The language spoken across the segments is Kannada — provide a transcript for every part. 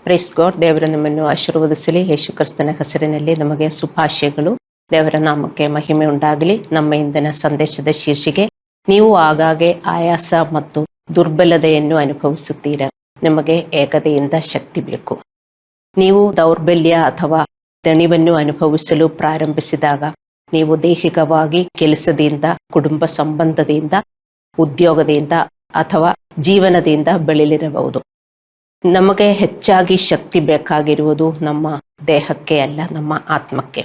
Praise God. ದೇವರ ನಮ್ಮನ್ನು ಆಶೀರ್ವದಿಸಲಿ. ಯೇಸು ಕ್ರಿಸ್ತನ ಹೆಸರಿನಲ್ಲಿ ನಮಗೆ ಶುಭಾಶಯಗಳು. ದೇವರ ನಾಮಕ್ಕೆ ಮಹಿಮೆ ಉಂಟಾಗಲಿ. ನಮ್ಮ ಇಂದಿನ ಸಂದೇಶದ ಶೀರ್ಷಿಕೆ, ನೀವು ಆಗಾಗ್ಗೆ ಆಯಾಸ ಮತ್ತು ದುರ್ಬಲತೆಯನ್ನು ಅನುಭವಿಸುತ್ತೀರಾ. ನಿಮಗೆ ಏಕತೆಯಿಂದ ಶಕ್ತಿ ಬೇಕು. ನೀವು ದೌರ್ಬಲ್ಯ ಅಥವಾ ದಣಿವನ್ನು ಅನುಭವಿಸಲು ಪ್ರಾರಂಭಿಸಿದಾಗ ನೀವು ದೈಹಿಕವಾಗಿ, ಕೆಲಸದಿಂದ, ಕುಟುಂಬ ಸಂಬಂಧದಿಂದ, ಉದ್ಯೋಗದಿಂದ ಅಥವಾ ಜೀವನದಿಂದ ಬೆಳೆಯಲಿರಬಹುದು. ನಮಗೆ ಹೆಚ್ಚಾಗಿ ಶಕ್ತಿ ಬೇಕಾಗಿರುವುದು ನಮ್ಮ ದೇಹಕ್ಕೆ ಅಲ್ಲ, ನಮ್ಮ ಆತ್ಮಕ್ಕೆ.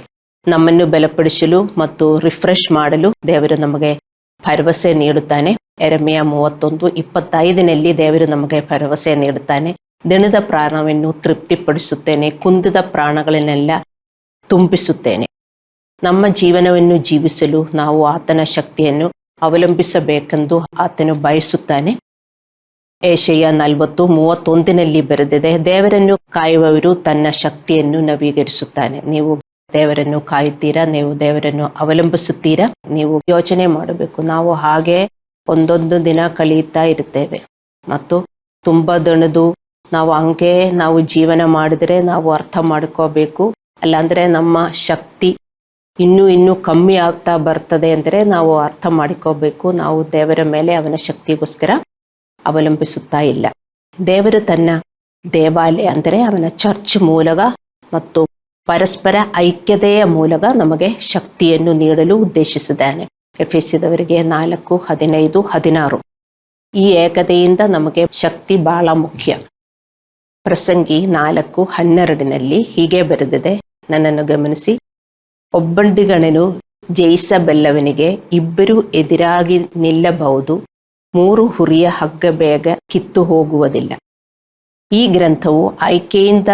ನಮ್ಮನ್ನು ಬಲಪಡಿಸಲು ಮತ್ತು ರಿಫ್ರೆಶ್ ಮಾಡಲು ದೇವರು ನಮಗೆ ಭರವಸೆ ನೀಡುತ್ತಾನೆ. ಯೆರೆಮೀಯ 31:25 ದೇವರು ನಮಗೆ ಭರವಸೆ ನೀಡುತ್ತಾನೆ. ದಣಿದ ಪ್ರಾಣವನ್ನು ತೃಪ್ತಿಪಡಿಸುತ್ತೇನೆ, ಕುಂದಿದ ಪ್ರಾಣಗಳನ್ನೆಲ್ಲ ತುಂಬಿಸುತ್ತೇನೆ. ನಮ್ಮ ಜೀವನವನ್ನು ಜೀವಿಸಲು ನಾವು ಆತನ ಶಕ್ತಿಯನ್ನು ಅವಲಂಬಿಸಬೇಕೆಂದು ಆತನು ಬಯಸುತ್ತಾನೆ. ಯೆಶಾಯ 40:31 ಬರೆದಿದೆ, ದೇವರನ್ನು ಕಾಯುವವರು ತನ್ನ ಶಕ್ತಿಯನ್ನು ನವೀಕರಿಸುತ್ತಾನೆ. ನೀವು ದೇವರನ್ನು ಕಾಯುತ್ತೀರಾ? ನೀವು ದೇವರನ್ನು ಅವಲಂಬಿಸುತ್ತೀರಾ? ನೀವು ಯೋಚನೆ ಮಾಡಬೇಕು. ನಾವು ಹಾಗೆ ಒಂದೊಂದು ದಿನ ಕಳೆಯುತ್ತಾ ಇರ್ತೇವೆ ಮತ್ತು ತುಂಬ ದಣದು ನಾವು ಜೀವನ ಮಾಡಿದರೆ ನಾವು ಅರ್ಥ ಮಾಡ್ಕೋಬೇಕು. ಅಲ್ಲಾಂದ್ರೆ ನಮ್ಮ ಶಕ್ತಿ ಇನ್ನೂ ಕಮ್ಮಿ ಆಗ್ತಾ ಬರ್ತದೆ ಅಂದರೆ ನಾವು ಅರ್ಥ ಮಾಡಿಕೋಬೇಕು. ನಾವು ದೇವರ ಮೇಲೆ, ಅವನ ಶಕ್ತಿಗೋಸ್ಕರ ಅವಲಂಬಿಸುತ್ತಾ ಇಲ್ಲ. ದೇವರು ತನ್ನ ದೇವಾಲಯ ಅಂದರೆ ಅವನ ಚರ್ಚ್ ಮೂಲಕ ಮತ್ತು ಪರಸ್ಪರ ಐಕ್ಯತೆಯ ಮೂಲಕ ನಮಗೆ ಶಕ್ತಿಯನ್ನು ನೀಡಲು ಉದ್ದೇಶಿಸಿದ್ದಾನೆ. ಎಫೆಸದವರಿಗೆ 4:15-16 ಈ ಏಕತೆಯಿಂದ ನಮಗೆ ಶಕ್ತಿ ಬಹಳ ಮುಖ್ಯ. ಪ್ರಸಂಗಿ 4:12 ಹೀಗೆ ಬರೆದಿದೆ, ನನ್ನನ್ನು ಗಮನಿಸಿ, ಒಬ್ಬಂಟಿಗನನ್ನು ಜಯಿಸಬಲ್ಲವನಿಗೆ ಇಬ್ಬರು ಎದುರಾಗಿ ನಿಲ್ಲಬಹುದು, 3 ಹುರಿಯ ಹಗ್ಗ ಬೇಗ ಕಿತ್ತು ಹೋಗುವುದಿಲ್ಲ. ಈ ಗ್ರಂಥವು ಆಯ್ಕೆಯಿಂದ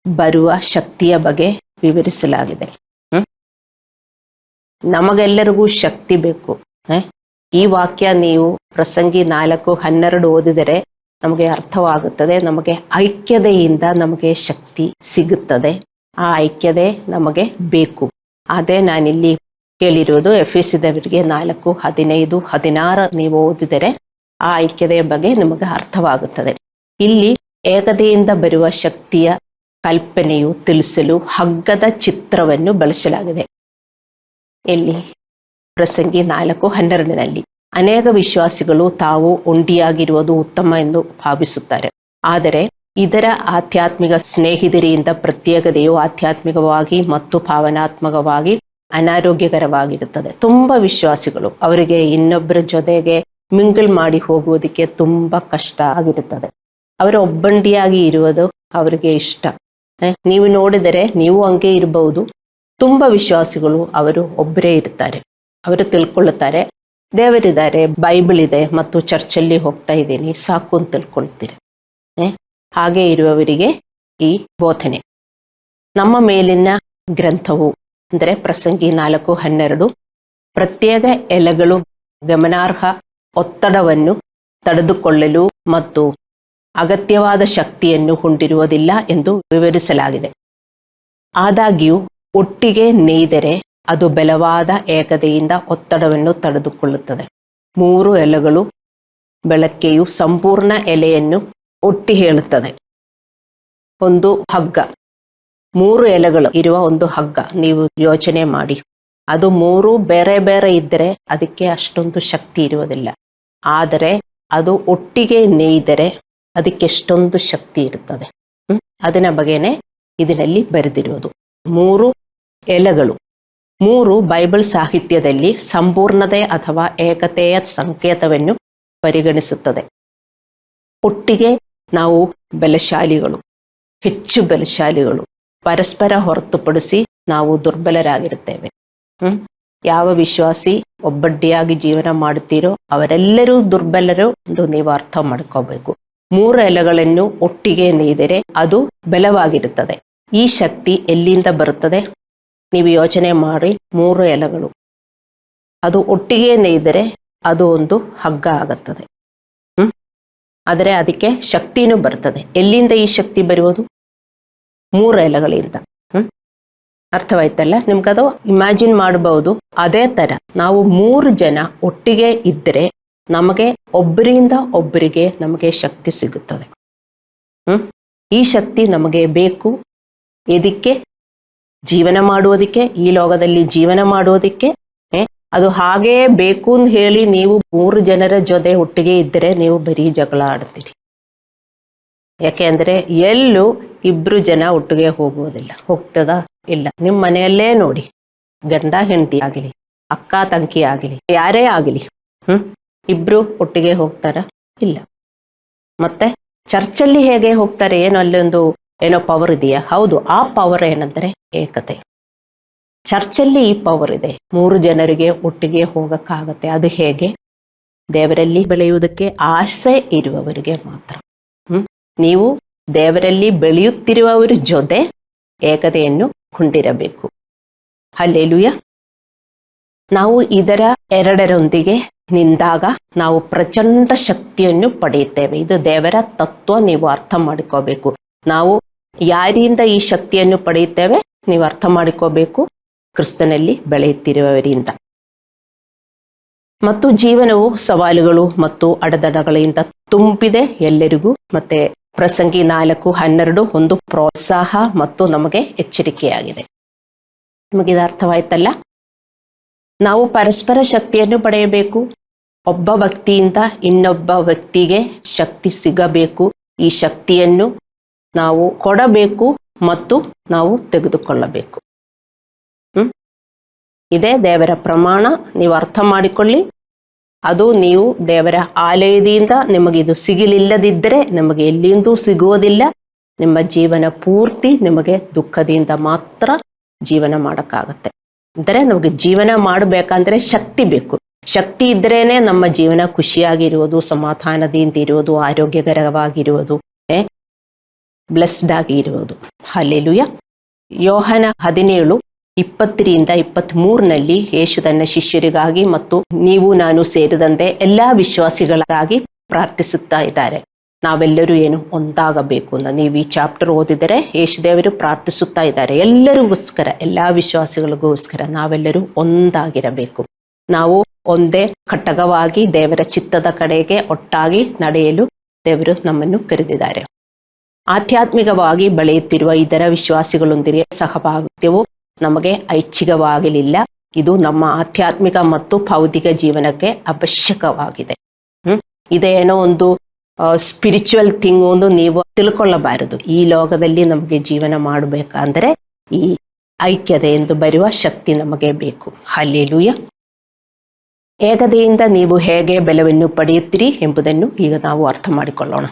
ಬರುವ ಶಕ್ತಿಯ ಬಗ್ಗೆ ವಿವರಿಸಲಾಗಿದೆ. ನಮಗೆಲ್ಲರಿಗೂ ಶಕ್ತಿ ಬೇಕು. ಈ ವಾಕ್ಯ ನೀವು ಪ್ರಸಂಗಿ 4:12 ಓದಿದರೆ ನಮಗೆ ಅರ್ಥವಾಗುತ್ತದೆ. ನಮಗೆ ಐಕ್ಯತೆಯಿಂದ ನಮಗೆ ಶಕ್ತಿ ಸಿಗುತ್ತದೆ. ಆ ಐಕ್ಯತೆ ನಮಗೆ ಬೇಕು. ಅದೇ ನಾನಿಲ್ಲಿ ಹೇಳಿರೋದು. ಎಫೆಸದವರಿಗೆ 4:15-16 ನೀವು ಓದಿದರೆ ಆ ಐಕ್ಯತೆಯ ಬಗ್ಗೆ ನಿಮಗೆ ಅರ್ಥವಾಗುತ್ತದೆ. ಇಲ್ಲಿ ಏಕತೆಯಿಂದ ಬರುವ ಶಕ್ತಿಯ ಕಲ್ಪನೆಯು ತಿಳಿಸಲು ಹಗ್ಗದ ಚಿತ್ರವನ್ನು ಬಳಸಲಾಗಿದೆ. ಇಲ್ಲಿ ಪ್ರಸಂಗಿ 4:12 ಅನೇಕ ವಿಶ್ವಾಸಿಗಳು ತಾವು ಒಂಟಿಯಾಗಿರುವುದು ಉತ್ತಮ ಎಂದು ಭಾವಿಸುತ್ತಾರೆ. ಆದರೆ ಇದರ ಆಧ್ಯಾತ್ಮಿಕ ಸ್ನೇಹಿತರಿಂದ ಪ್ರತ್ಯೇಕತೆಯು ಆಧ್ಯಾತ್ಮಿಕವಾಗಿ ಮತ್ತು ಭಾವನಾತ್ಮಕವಾಗಿ ಅನಾರೋಗ್ಯಕರವಾಗಿರುತ್ತದೆ. ತುಂಬ ವಿಶ್ವಾಸಿಗಳು ಅವರಿಗೆ ಇನ್ನೊಬ್ಬರ ಜೊತೆಗೆ ಮಿಂಗಲ್ ಮಾಡಿ ಹೋಗುವುದಕ್ಕೆ ತುಂಬ ಕಷ್ಟ ಆಗಿರುತ್ತದೆ. ಅವರು ಒಬ್ಬಂಟಿಯಾಗಿ ಇರುವುದು ಅವರಿಗೆ ಇಷ್ಟ. ನೀವು ನೋಡಿದರೆ ನೀವು ಹಂಗೆ ಇರಬಹುದು. ತುಂಬ ವಿಶ್ವಾಸಿಗಳು ಅವರು ಒಬ್ಬರೇ ಇರ್ತಾರೆ. ಅವರು ತಿಳ್ಕೊಳ್ಳುತ್ತಾರೆ, ದೇವರಿದ್ದಾರೆ, ಬೈಬಲ್ ಇದೆ ಮತ್ತು ಚರ್ಚಲ್ಲಿ ಹೋಗ್ತಾ ಇದ್ದೀನಿ, ಸಾಕು ಅಂತ ತಿಳ್ಕೊಳ್ತೀರಿ. ಹಾಗೆ ಇರುವವರಿಗೆ ಈ ಬೋಧನೆ. ನಮ್ಮ ಮೇಲಿನ ಗ್ರಂಥವು ಅಂದರೆ ಪ್ರಸಂಗಿ 4:12 ಪ್ರತ್ಯೇಕ ಎಲೆಗಳು ಗಮನಾರ್ಹ ಒತ್ತಡವನ್ನು ತಡೆದುಕೊಳ್ಳಲು ಮತ್ತು ಅಗತ್ಯವಾದ ಶಕ್ತಿಯನ್ನು ಹೊಂದಿರುವುದಿಲ್ಲ ಎಂದು ವಿವರಿಸಲಾಗಿದೆ. ಆದಾಗ್ಯೂ ಒಟ್ಟಿಗೆ ನೇಯ್ದರೆ ಅದು ಬಲವಾದ ಏಕತೆಯಿಂದ ಒತ್ತಡವನ್ನು ತಡೆದುಕೊಳ್ಳುತ್ತದೆ. 3 ಎಲೆಗಳು ಬೆಳಕೆಯು ಸಂಪೂರ್ಣ ಎಲೆಯನ್ನು ಒಟ್ಟಿ ಹೇಳುತ್ತದೆ. ಒಂದು ಹಗ್ಗ, 3 ಎಲೆಗಳು ಇರುವ ಒಂದು ಹಗ್ಗ ನೀವು ಯೋಚನೆ ಮಾಡಿ. ಅದು 3 ಬೇರೆ ಬೇರೆ ಇದ್ದರೆ ಅದಕ್ಕೆ ಅಷ್ಟೊಂದು ಶಕ್ತಿ ಇರುವುದಿಲ್ಲ. ಆದರೆ ಅದು ಒಟ್ಟಿಗೆ ನೇಯ್ದರೆ ಅದಕ್ಕೆ ಎಷ್ಟೊಂದು ಶಕ್ತಿ ಇರುತ್ತದೆ. ಅದರ ಬಗ್ಗೆನೇ ಇದರಲ್ಲಿ ಬರೆದಿರುವುದು. 3 ಎಲೆಗಳು. 3 ಬೈಬಲ್ ಸಾಹಿತ್ಯದಲ್ಲಿ ಸಂಪೂರ್ಣತೆ ಅಥವಾ ಏಕತೆಯ ಸಂಕೇತವನ್ನು ಪರಿಗಣಿಸುತ್ತದೆ. ಒಟ್ಟಿಗೆ ನಾವು ಬಲಶಾಲಿಗಳು, ಹೆಚ್ಚು ಬಲಶಾಲಿಗಳು. ಪರಸ್ಪರ ಹೊರತುಪಡಿಸಿ ನಾವು ದುರ್ಬಲರಾಗಿರುತ್ತೇವೆ. ಯಾವ ವಿಶ್ವಾಸಿ ಒಬ್ಬಟ್ಟಿಯಾಗಿ ಜೀವನ ಮಾಡುತ್ತೀರೋ ಅವರೆಲ್ಲರೂ ದುರ್ಬಲರು ಎಂದು ನೀವು ಅರ್ಥ ಮಾಡ್ಕೋಬೇಕು. 3 ಎಲೆಗಳನ್ನು ಒಟ್ಟಿಗೆ ನೇಯ್ದರೆ ಅದು ಬಲವಾಗಿರುತ್ತದೆ. ಈ ಶಕ್ತಿ ಎಲ್ಲಿಂದ ಬರುತ್ತದೆ? ನೀವು ಯೋಚನೆ ಮಾಡಿ. 3 ಎಲೆಗಳು ಅದು ಒಟ್ಟಿಗೆ ನೇಯ್ದರೆ ಅದು ಒಂದು ಹಗ್ಗ ಆಗುತ್ತದೆ. ಆದರೆ ಅದಕ್ಕೆ ಶಕ್ತಿನೂ ಬರ್ತದೆ. ಎಲ್ಲಿಂದ ಈ ಶಕ್ತಿ ಬರುವುದು? 3 ಎಲೆಗಳಿಂದ. ಅರ್ಥವಾಯ್ತಲ್ಲ? ನಿಮ್ಗದು ಇಮ್ಯಾಜಿನ್ ಮಾಡಬಹುದು. ಅದೇ ತರ ನಾವು 3 ಜನ ಒಟ್ಟಿಗೆ ಇದ್ದರೆ ನಮಗೆ ಒಬ್ಬರಿಂದ ಒಬ್ಬರಿಗೆ ನಮಗೆ ಶಕ್ತಿ ಸಿಗುತ್ತದೆ. ಈ ಶಕ್ತಿ ನಮಗೆ ಬೇಕು. ಇದಕ್ಕೆ ಜೀವನ ಮಾಡುವುದಕ್ಕೆ, ಈ ಲೋಕದಲ್ಲಿ ಜೀವನ ಮಾಡುವುದಕ್ಕೆ. ಅದು ಹಾಗೇ ಬೇಕು ಅಂತ ಹೇಳಿ ನೀವು 3 ಜನರ ಜೊತೆ ಒಟ್ಟಿಗೆ ಇದ್ದರೆ ನೀವು ಬರೀ ಜಗಳ ಆಡ್ತೀರಿ. ಯಾಕೆಂದ್ರೆ ಎಲ್ಲೂ 2 ಜನ ಒಟ್ಟಿಗೆ ಹೋಗುವುದಿಲ್ಲ. ಹೋಗ್ತದಾ? ಇಲ್ಲ. ನಿಮ್ಮ ಮನೆಯಲ್ಲೇ ನೋಡಿ, ಗಂಡ ಹೆಂಡತಿ ಆಗಲಿ, ಅಕ್ಕ ತಂಗಿ ಆಗಲಿ, ಯಾರೇ ಆಗಲಿ, 2 ಒಟ್ಟಿಗೆ ಹೋಗ್ತಾರ? ಇಲ್ಲ. ಮತ್ತೆ ಚರ್ಚಲ್ಲಿ ಹೇಗೆ ಹೋಗ್ತಾರೆ? ಏನೋ ಅಲ್ಲೊಂದು ಏನೋ ಪವರ್ ಇದೆಯಾ? ಹೌದು, ಆ ಪವರ್ ಏನಂದ್ರೆ ಏಕತೆ. ಚರ್ಚಲ್ಲಿ ಈ ಪವರ್ ಇದೆ. 3 ಜನರಿಗೆ ಒಟ್ಟಿಗೆ ಹೋಗಕ್ಕಾಗತ್ತೆ. ಅದು ಹೇಗೆ? ದೇವರಲ್ಲಿ ಬೆಳೆಯುವುದಕ್ಕೆ ಆಸೆ ಇರುವವರಿಗೆ ಮಾತ್ರ. ನೀವು ದೇವರಲ್ಲಿ ಬೆಳೆಯುತ್ತಿರುವವರ ಜೊತೆ ಏಕತೆಯನ್ನು ಹೊಂದಿರಬೇಕು. ಹಲ್ಲೆಲೂಯ. ನಾವು ಇದರ ಎರಡರೊಂದಿಗೆ ನಿಂತಾಗ ನಾವು ಪ್ರಚಂಡ ಶಕ್ತಿಯನ್ನು ಪಡೆಯುತ್ತೇವೆ. ಇದು ದೇವರ ತತ್ವ, ನೀವು ಅರ್ಥ ಮಾಡಿಕೋಬೇಕು. ನಾವು ಯಾರಿಂದ ಈ ಶಕ್ತಿಯನ್ನು ಪಡೆಯುತ್ತೇವೆ? ನೀವು ಅರ್ಥ ಮಾಡಿಕೋಬೇಕು, ಕ್ರಿಸ್ತನಲ್ಲಿ ಬೆಳೆಯುತ್ತಿರುವವರಿಂದ. ಮತ್ತು ಜೀವನವು ಸವಾಲುಗಳು ಮತ್ತು ಅಡೆತಡೆಗಳಿಂದ ತುಂಬಿದೆ ಎಲ್ಲರಿಗೂ. ಮತ್ತೆ ಪ್ರಸಂಗಿ 4:12 ಒಂದು ಪ್ರೋತ್ಸಾಹ ಮತ್ತು ನಮಗೆ ಎಚ್ಚರಿಕೆಯಾಗಿದೆ. ನಮಗಿದು ಅರ್ಥವಾಯ್ತಲ್ಲ? ನಾವು ಪರಸ್ಪರ ಶಕ್ತಿಯನ್ನು ಪಡೆಯಬೇಕು. ಒಬ್ಬ ವ್ಯಕ್ತಿಯಿಂದ ಇನ್ನೊಬ್ಬ ವ್ಯಕ್ತಿಗೆ ಶಕ್ತಿ ಸಿಗಬೇಕು. ಈ ಶಕ್ತಿಯನ್ನು ನಾವು ಕೊಡಬೇಕು ಮತ್ತು ನಾವು ತೆಗೆದುಕೊಳ್ಳಬೇಕು. ಇದೇ ದೇವರ ಪ್ರಮಾಣ. ನೀವು ಅರ್ಥ ಮಾಡಿಕೊಳ್ಳಿ. ಅದು ನೀವು ದೇವರ ಆಲಯದಿಂದ ನಿಮಗಿದು ಸಿಗಲಿಲ್ಲದಿದ್ದರೆ ನಿಮಗೆ ಎಲ್ಲಿಂದೂ ಸಿಗುವುದಿಲ್ಲ. ನಿಮ್ಮ ಜೀವನ ಪೂರ್ತಿ ನಿಮಗೆ ದುಃಖದಿಂದ ಮಾತ್ರ ಜೀವನ ಮಾಡೋಕ್ಕಾಗತ್ತೆ. ಅಂದರೆ ನಮಗೆ ಜೀವನ ಮಾಡಬೇಕಂದ್ರೆ ಶಕ್ತಿ ಬೇಕು. ಶಕ್ತಿ ಇದ್ರೇನೆ ನಮ್ಮ ಜೀವನ ಖುಷಿಯಾಗಿರುವುದು, ಸಮಾಧಾನದಿಂದ ಇರುವುದು, ಆರೋಗ್ಯಕರವಾಗಿರುವುದು, ಬ್ಲೆಸ್ಡ್ ಆಗಿ ಇರುವುದು. ಹಲ್ಲೆಲೂಯ. ಯೋಹನ 17:20-23 ಯೇಸು ತನ್ನ ಶಿಷ್ಯರಿಗಾಗಿ ಮತ್ತು ನೀವು ನಾನು ಸೇರಿದಂತೆ ಎಲ್ಲಾ ವಿಶ್ವಾಸಿಗಳಿಗಾಗಿ ಪ್ರಾರ್ಥಿಸುತ್ತಾ ಇದ್ದಾರೆ. ನಾವೆಲ್ಲರೂ ಏನು ಒಂದಾಗಬೇಕು ಅಂತ. ನೀವು ಈ ಚಾಪ್ಟರ್ ಓದಿದರೆ ಯೇಸು ದೇವರು ಪ್ರಾರ್ಥಿಸುತ್ತಾ ಇದ್ದಾರೆ ಎಲ್ಲರಿಗೋಸ್ಕರ, ಎಲ್ಲಾ ವಿಶ್ವಾಸಿಗಳಿಗೋಸ್ಕರ ನಾವೆಲ್ಲರೂ ಒಂದಾಗಿರಬೇಕು. ನಾವು ಒಂದೇ ಘಟಕವಾಗಿ ದೇವರ ಚಿತ್ತದ ಕಡೆಗೆ ಒಟ್ಟಾಗಿ ನಡೆಯಲು ದೇವರು ನಮ್ಮನ್ನು ಕರೆದಿದ್ದಾರೆ. ಆಧ್ಯಾತ್ಮಿಕವಾಗಿ ಬೆಳೆಯುತ್ತಿರುವ ಇದರ ವಿಶ್ವಾಸಿಗಳೊಂದಿಗೆ ಸಹಭಾಗಿತ್ವವು ನಮಗೆ ಐಚ್ಛಿಕವಾಗಲಿಲ್ಲ. ಇದು ನಮ್ಮ ಆಧ್ಯಾತ್ಮಿಕ ಮತ್ತು ಭೌತಿಕ ಜೀವನಕ್ಕೆ ಅವಶ್ಯಕವಾಗಿದೆ. ಇದೇನೋ ಒಂದು ಸ್ಪಿರಿಚುವಲ್ ಥಿಂಗ್ ಒಂದು ನೀವು ತಿಳ್ಕೊಳ್ಳಬಾರದು. ಈ ಲೋಕದಲ್ಲಿ ನಮಗೆ ಜೀವನ ಮಾಡಬೇಕಂದ್ರೆ ಈ ಐಕ್ಯತೆಯಿಂದ ಬರುವ ಶಕ್ತಿ ನಮಗೆ ಬೇಕು. ಹಲ್ಲೆಲೂಯ. ಏಕತೆಯಿಂದ ನೀವು ಹೇಗೆ ಬಲವನ್ನು ಪಡೆಯುತ್ತೀರಿ ಎಂಬುದನ್ನು ಈಗ ನಾವು ಅರ್ಥ ಮಾಡಿಕೊಳ್ಳೋಣ.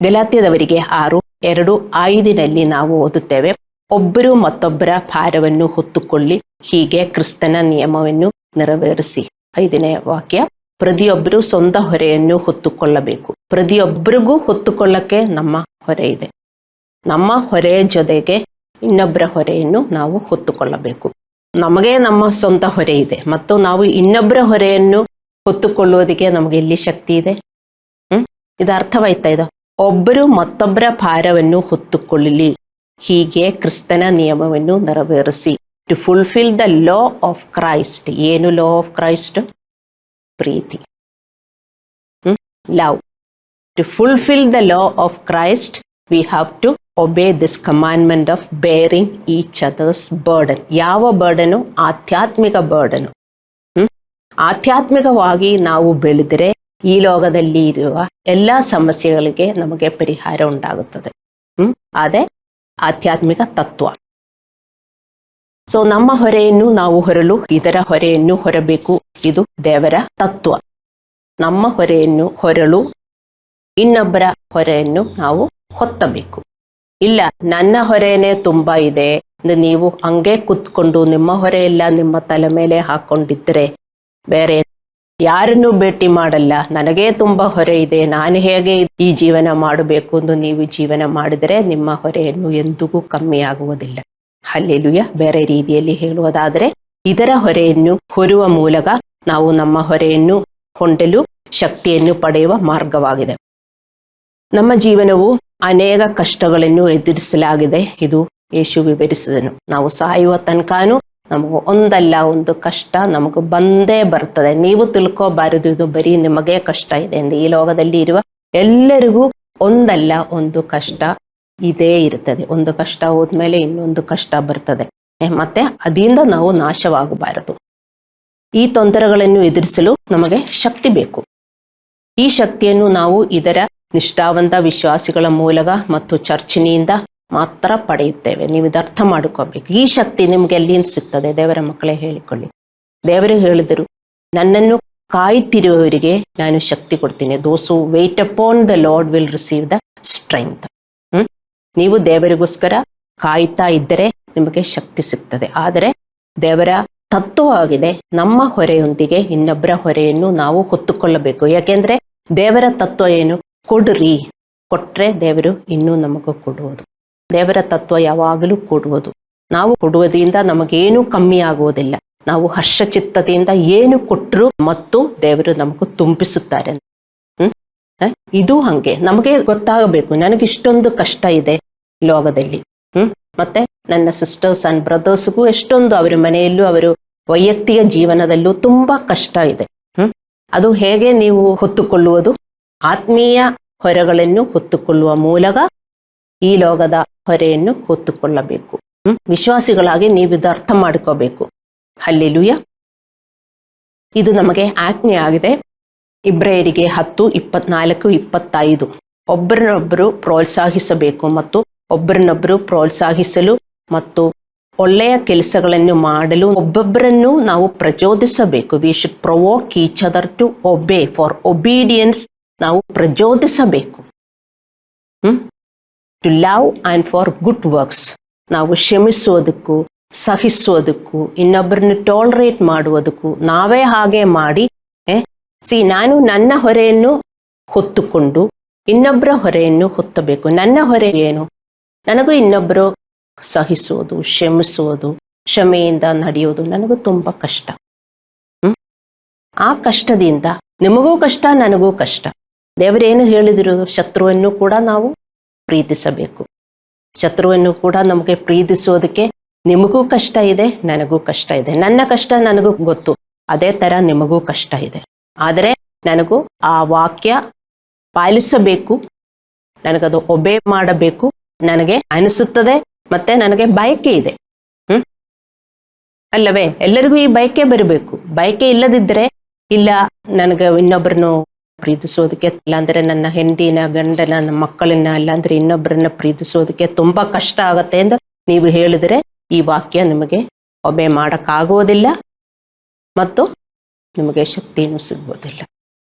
ಗಲಾತ್ಯದವರಿಗೆ 6:2-5 ನಾವು ಓದುತ್ತೇವೆ. ಒಬ್ಬರು ಮತ್ತೊಬ್ಬರ ಭಾರವನ್ನು ಹೊತ್ತುಕೊಳ್ಳಿ, ಹೀಗೆ ಕ್ರಿಸ್ತನ ನಿಯಮವನ್ನು ನೆರವೇರಿಸಿ. 5ನೇ ವಾಕ್ಯ, ಪ್ರತಿಯೊಬ್ಬರು ಸ್ವಂತ ಹೊರೆಯನ್ನು ಹೊತ್ತುಕೊಳ್ಳಬೇಕು. ಪ್ರತಿಯೊಬ್ಬರಿಗೂ ಹೊತ್ತುಕೊಳ್ಳಕ್ಕೆ ನಮ್ಮ ಹೊರೆ ಇದೆ. ನಮ್ಮ ಹೊರೆಯ ಜೊತೆಗೆ ಇನ್ನೊಬ್ಬರ ಹೊರೆಯನ್ನು ನಾವು ಹೊತ್ತುಕೊಳ್ಳಬೇಕು. ನಮಗೆ ನಮ್ಮ ಸ್ವಂತ ಹೊರೆ ಇದೆ ಮತ್ತು ನಾವು ಇನ್ನೊಬ್ಬರ ಹೊರೆಯನ್ನು ಹೊತ್ತುಕೊಳ್ಳುವುದಕ್ಕೆ ನಮಗೆ ಎಲ್ಲಿ ಶಕ್ತಿ ಇದೆ? ಇದು ಅರ್ಥವಾಯ್ತಾ? ಇದು ಒಬ್ಬರು ಮತ್ತೊಬ್ಬರ ಭಾರವನ್ನು ಹೊತ್ತುಕೊಳ್ಳಲಿ, ಹೀಗೆ ಕ್ರಿಸ್ತನ ನಿಯಮವನ್ನು ನೆರವೇರಿಸಿ. To fulfil the law of Christ. ಏನು ಲಾ ಆಫ್ ಕ್ರೈಸ್ಟ್? ಪ್ರೀತಿ, love. To fulfil the law of Christ we have to obey this commandment of bearing each other's burden. ಯಾವ ಬರ್ಡನು? ಆಧ್ಯಾತ್ಮಿಕ ಬರ್ಡನು. ಆಧ್ಯಾತ್ಮಿಕವಾಗಿ ನಾವು ಬೆಳೆದರೆ ಈ ಲೋಕದಲ್ಲಿ ಇರುವ ಎಲ್ಲ ಸಮಸ್ಯೆಗಳಿಗೆ ನಮಗೆ ಪರಿಹಾರ ಉಂಟಾಗುತ್ತದೆ. ಅದೇ ಆಧ್ಯಾತ್ಮಿಕ ತತ್ವ. ಸೊ ನಮ್ಮ ಹೊರೆಯನ್ನು ನಾವು ಹೊರಲು ಇದರ ಹೊರೆಯನ್ನು ಹೊರಬೇಕು. ಇದು ದೇವರ ತತ್ವ. ನಮ್ಮ ಹೊರೆಯನ್ನು ಹೊರಲು ಇನ್ನೊಬ್ಬರ ಹೊರೆಯನ್ನು ನಾವು ಹೊತ್ತಬೇಕು. ಇಲ್ಲ, ನನ್ನ ಹೊರೆನೇ ತುಂಬಾ ಇದೆ, ನೀವು ಹಂಗೆ ಕುತ್ಕೊಂಡು ನಿಮ್ಮ ಹೊರೆಯೆಲ್ಲ ನಿಮ್ಮ ತಲೆ ಮೇಲೆ ಹಾಕೊಂಡಿದ್ರೆ ಬೇರೆ ಯಾರನ್ನೂ ಭೇಟಿ ಮಾಡಲ್ಲ. ನನಗೇ ತುಂಬಾ ಹೊರೆ ಇದೆ, ನಾನು ಹೇಗೆ ಈ ಜೀವನ ಮಾಡಬೇಕು ಎಂದು ನೀವು ಜೀವನ ಮಾಡಿದರೆ ನಿಮ್ಮ ಹೊರೆಯನ್ನು ಎಂದಿಗೂ ಕಮ್ಮಿ ಆಗುವುದಿಲ್ಲ. ಹಲ್ಲೆಲೂಯ. ಬೇರೆ ರೀತಿಯಲ್ಲಿ ಹೇಳುವುದಾದರೆ ಇದರ ಹೊರೆಯನ್ನು ಹೊರುವ ಮೂಲಕ ನಾವು ನಮ್ಮ ಹೊರೆಯನ್ನು ಹೊಂದಲು ಶಕ್ತಿಯನ್ನು ಪಡೆಯುವ ಮಾರ್ಗವಾಗಿದೆ. ನಮ್ಮ ಜೀವನವು ಅನೇಕ ಕಷ್ಟಗಳನ್ನು ಎದುರಿಸಲಾಗಿದೆ. ಇದು ಯೇಸು ವಿವರಿಸಿದನು. ನಾವು ಸಾಯುವ ತನಕನೂ ನಮಗೂ ಒಂದಲ್ಲ ಒಂದು ಕಷ್ಟ ನಮಗೂ ಬಂದೇ ಬರ್ತದೆ. ನೀವು ತಿಳ್ಕೋಬಾರದು ಇದು ಬರೀ ನಿಮಗೆ ಕಷ್ಟ ಇದೆ ಎಂದು. ಈ ಲೋಕದಲ್ಲಿ ಇರುವ ಎಲ್ಲರಿಗೂ ಒಂದಲ್ಲ ಒಂದು ಕಷ್ಟ ಇದೇ ಇರ್ತದೆ. ಒಂದು ಕಷ್ಟ ಹೋದ್ಮೇಲೆ ಇನ್ನೊಂದು ಕಷ್ಟ ಬರ್ತದೆ. ಮತ್ತೆ ಅದರಿಂದ ನಾವು ನಾಶವಾಗಬಾರದು. ಈ ತೊಂದರೆಗಳನ್ನು ಎದುರಿಸಲು ನಮಗೆ ಶಕ್ತಿ ಬೇಕು. ಈ ಶಕ್ತಿಯನ್ನು ನಾವು ಇದರ ನಿಷ್ಠಾವಂತ ವಿಶ್ವಾಸಿಗಳ ಮೂಲಕ ಮತ್ತು ಚರ್ಚಿನಿಂದ ಮಾತ್ರ ಪಡೆಯುತ್ತೇವೆ. ನೀವು ಇದು ಅರ್ಥ ಮಾಡಿಕೋಬೇಕು. ಈ ಶಕ್ತಿ ನಿಮ್ಗೆ ಎಲ್ಲಿಂದ ಸಿಗ್ತದೆ? ದೇವರ ಮಕ್ಕಳೇ ಹೇಳಿಕೊಳ್ಳಿ. ದೇವರು ಹೇಳಿದರು, ನನ್ನನ್ನು ಕಾಯುತ್ತಿರುವವರಿಗೆ ನಾನು ಶಕ್ತಿ ಕೊಡ್ತೀನಿ. Those who wait upon the Lord will receive the strength. ನೀವು ದೇವರಿಗೋಸ್ಕರ ಕಾಯ್ತಾ ಇದ್ದರೆ ನಿಮಗೆ ಶಕ್ತಿ ಸಿಗ್ತದೆ. ಆದರೆ ದೇವರ ತತ್ವವಾಗಿದೆ, ನಮ್ಮ ಹೊರೆಯೊಂದಿಗೆ ಇನ್ನೊಬ್ಬರ ಹೊರೆಯನ್ನು ನಾವು ಹೊತ್ತುಕೊಳ್ಳಬೇಕು. ಯಾಕೆಂದ್ರೆ ದೇವರ ತತ್ವ ಏನು? ಕೊಡ್ರಿ, ಕೊಟ್ರೆ ದೇವರು ಇನ್ನೂ ನಮಗೂ ಕೊಡುವುದು. ದೇವರ ತತ್ವ ಯಾವಾಗಲೂ ಕೊಡುವುದು. ನಾವು ಕೊಡುವುದರಿಂದ ನಮಗೇನು ಕಮ್ಮಿ ಆಗುವುದಿಲ್ಲ. ನಾವು ಹರ್ಷಚಿತ್ತದಿಂದ ಏನು ಕೊಟ್ಟರು ಮತ್ತು ದೇವರು ನಮಗೂ ತುಂಬಿಸುತ್ತಾರೆ. ಇದು ಹಂಗೆ ನಮಗೆ ಗೊತ್ತಾಗಬೇಕು, ನನಗಿಷ್ಟೊಂದು ಕಷ್ಟ ಇದೆ ಲೋಕದಲ್ಲಿ. ಮತ್ತೆ ನನ್ನ ಸಿಸ್ಟರ್ಸ್ ಅಂಡ್ ಬ್ರದರ್ಸ್ಗೂ ಎಷ್ಟೊಂದು ಅವರ ಮನೆಯಲ್ಲೂ ಅವರು ವೈಯಕ್ತಿಕ ಜೀವನದಲ್ಲೂ ತುಂಬಾ ಕಷ್ಟ ಇದೆ. ಅದು ಹೇಗೆ ನೀವು ಹೊತ್ತುಕೊಳ್ಳುವುದು? ಆತ್ಮೀಯ ಹೊರೆಗಳನ್ನು ಹೊತ್ತುಕೊಳ್ಳುವ ಮೂಲಕ ಈ ಲೋಕದ ಹೊರೆಯನ್ನು ಹೊತ್ತುಕೊಳ್ಳಬೇಕು. ವಿಶ್ವಾಸಿಗಳಾಗಿ ನೀವು ಇದು ಅರ್ಥ ಮಾಡಿಕೋಬೇಕು. ಹಲ್ಲೆಲೂಯ. ಇದು ನಮಗೆ ಆಜ್ಞೆ ಆಗಿದೆ. ಇಬ್ರಿಯರಿಗೆ 10:24-25 ಒಬ್ಬರನ್ನೊಬ್ಬರು ಪ್ರೋತ್ಸಾಹಿಸಬೇಕು ಮತ್ತು ಒಬ್ಬರನ್ನೊಬ್ಬರು ಪ್ರೋತ್ಸಾಹಿಸಲು ಮತ್ತು ಒಳ್ಳೆಯ ಕೆಲಸಗಳನ್ನು ಮಾಡಲು ಒಬ್ಬೊಬ್ಬರನ್ನು ನಾವು ಪ್ರಚೋದಿಸಬೇಕು. We should provoke each other to obey. For obedience ನಾವು ಪ್ರಚೋದಿಸಬೇಕು. To love and for good works ನಾವು ಕ್ಷಮಿಸುವುದಕ್ಕೂ ಸಹಿಸುವುದಕ್ಕೂ ಇನ್ನೊಬ್ಬರನ್ನು ಟಾಲರೇಟ್ ಮಾಡುವುದಕ್ಕೂ ನಾವೇ ಹಾಗೆ ಮಾಡಿ ನಾನು ನನ್ನ ಹೊರೆಯನ್ನು ಹೊತ್ತುಕೊಂಡು ಇನ್ನೊಬ್ಬರ ಹೊರೆಯನ್ನು ಹೊತ್ತಬೇಕು. ನನ್ನ ಹೊರೆ ಏನು? ನನಗೂ ಇನ್ನೊಬ್ಬರು ಸಹಿಸುವುದು, ಕ್ಷಮಿಸುವುದು, ಕ್ಷಮೆಯಿಂದ ನಡೆಯುವುದು ನನಗೂ ತುಂಬ ಕಷ್ಟ. ಆ ಕಷ್ಟದಿಂದ ನಿಮಗೂ ಕಷ್ಟ, ನನಗೂ ಕಷ್ಟ. ದೇವರೇನು ಹೇಳಿದ್ರು? ಶತ್ರುವನ್ನು ಕೂಡ ನಾವು ಪ್ರೀತಿಸಬೇಕು. ಶತ್ರುವನ್ನು ಕೂಡ ನಮಗೆ ಪ್ರೀತಿಸುವುದಕ್ಕೆ ನಿಮಗೂ ಕಷ್ಟ ಇದೆ, ನನಗೂ ಕಷ್ಟ ಇದೆ. ನನ್ನ ಕಷ್ಟ ನನಗೂ ಗೊತ್ತು, ಅದೇ ಥರ ನಿಮಗೂ ಕಷ್ಟ ಇದೆ. ಆದರೆ ನನಗೂ ಆ ವಾಕ್ಯ ಪಾಲಿಸಬೇಕು, ನನಗದು ಒಬೇ ಮಾಡಬೇಕು ನನಗೆ ಅನಿಸುತ್ತದೆ, ಮತ್ತೆ ನನಗೆ ಬಯಕೆ ಇದೆ. ಅಲ್ಲವೇ? ಎಲ್ಲರಿಗೂ ಈ ಬಯಕೆ ಬರಬೇಕು. ಬಯಕೆ ಇಲ್ಲದಿದ್ದರೆ ಇಲ್ಲ, ನನಗೆ ಇನ್ನೊಬ್ಬರನ್ನು ಪ್ರೀತಿಸೋದಕ್ಕೆ, ಇಲ್ಲಾಂದ್ರೆ ನನ್ನ ಹೆಂಡತಿನ, ಗಂಡನ, ನನ್ನ ಮಕ್ಕಳನ್ನ, ಇಲ್ಲಾಂದ್ರೆ ಇನ್ನೊಬ್ಬರನ್ನ ಪ್ರೀತಿಸೋದಕ್ಕೆ ತುಂಬಾ ಕಷ್ಟ ಆಗತ್ತೆ ಎಂದು ನೀವು ಹೇಳಿದರೆ ಈ ವಾಕ್ಯ ನಿಮಗೆ ಒಬೆ ಮಾಡಕ್ಕಾಗುವುದಿಲ್ಲ ಮತ್ತು ನಿಮಗೆ ಶಕ್ತಿನೂ ಸಿಗ್ಬೋದಿಲ್ಲ.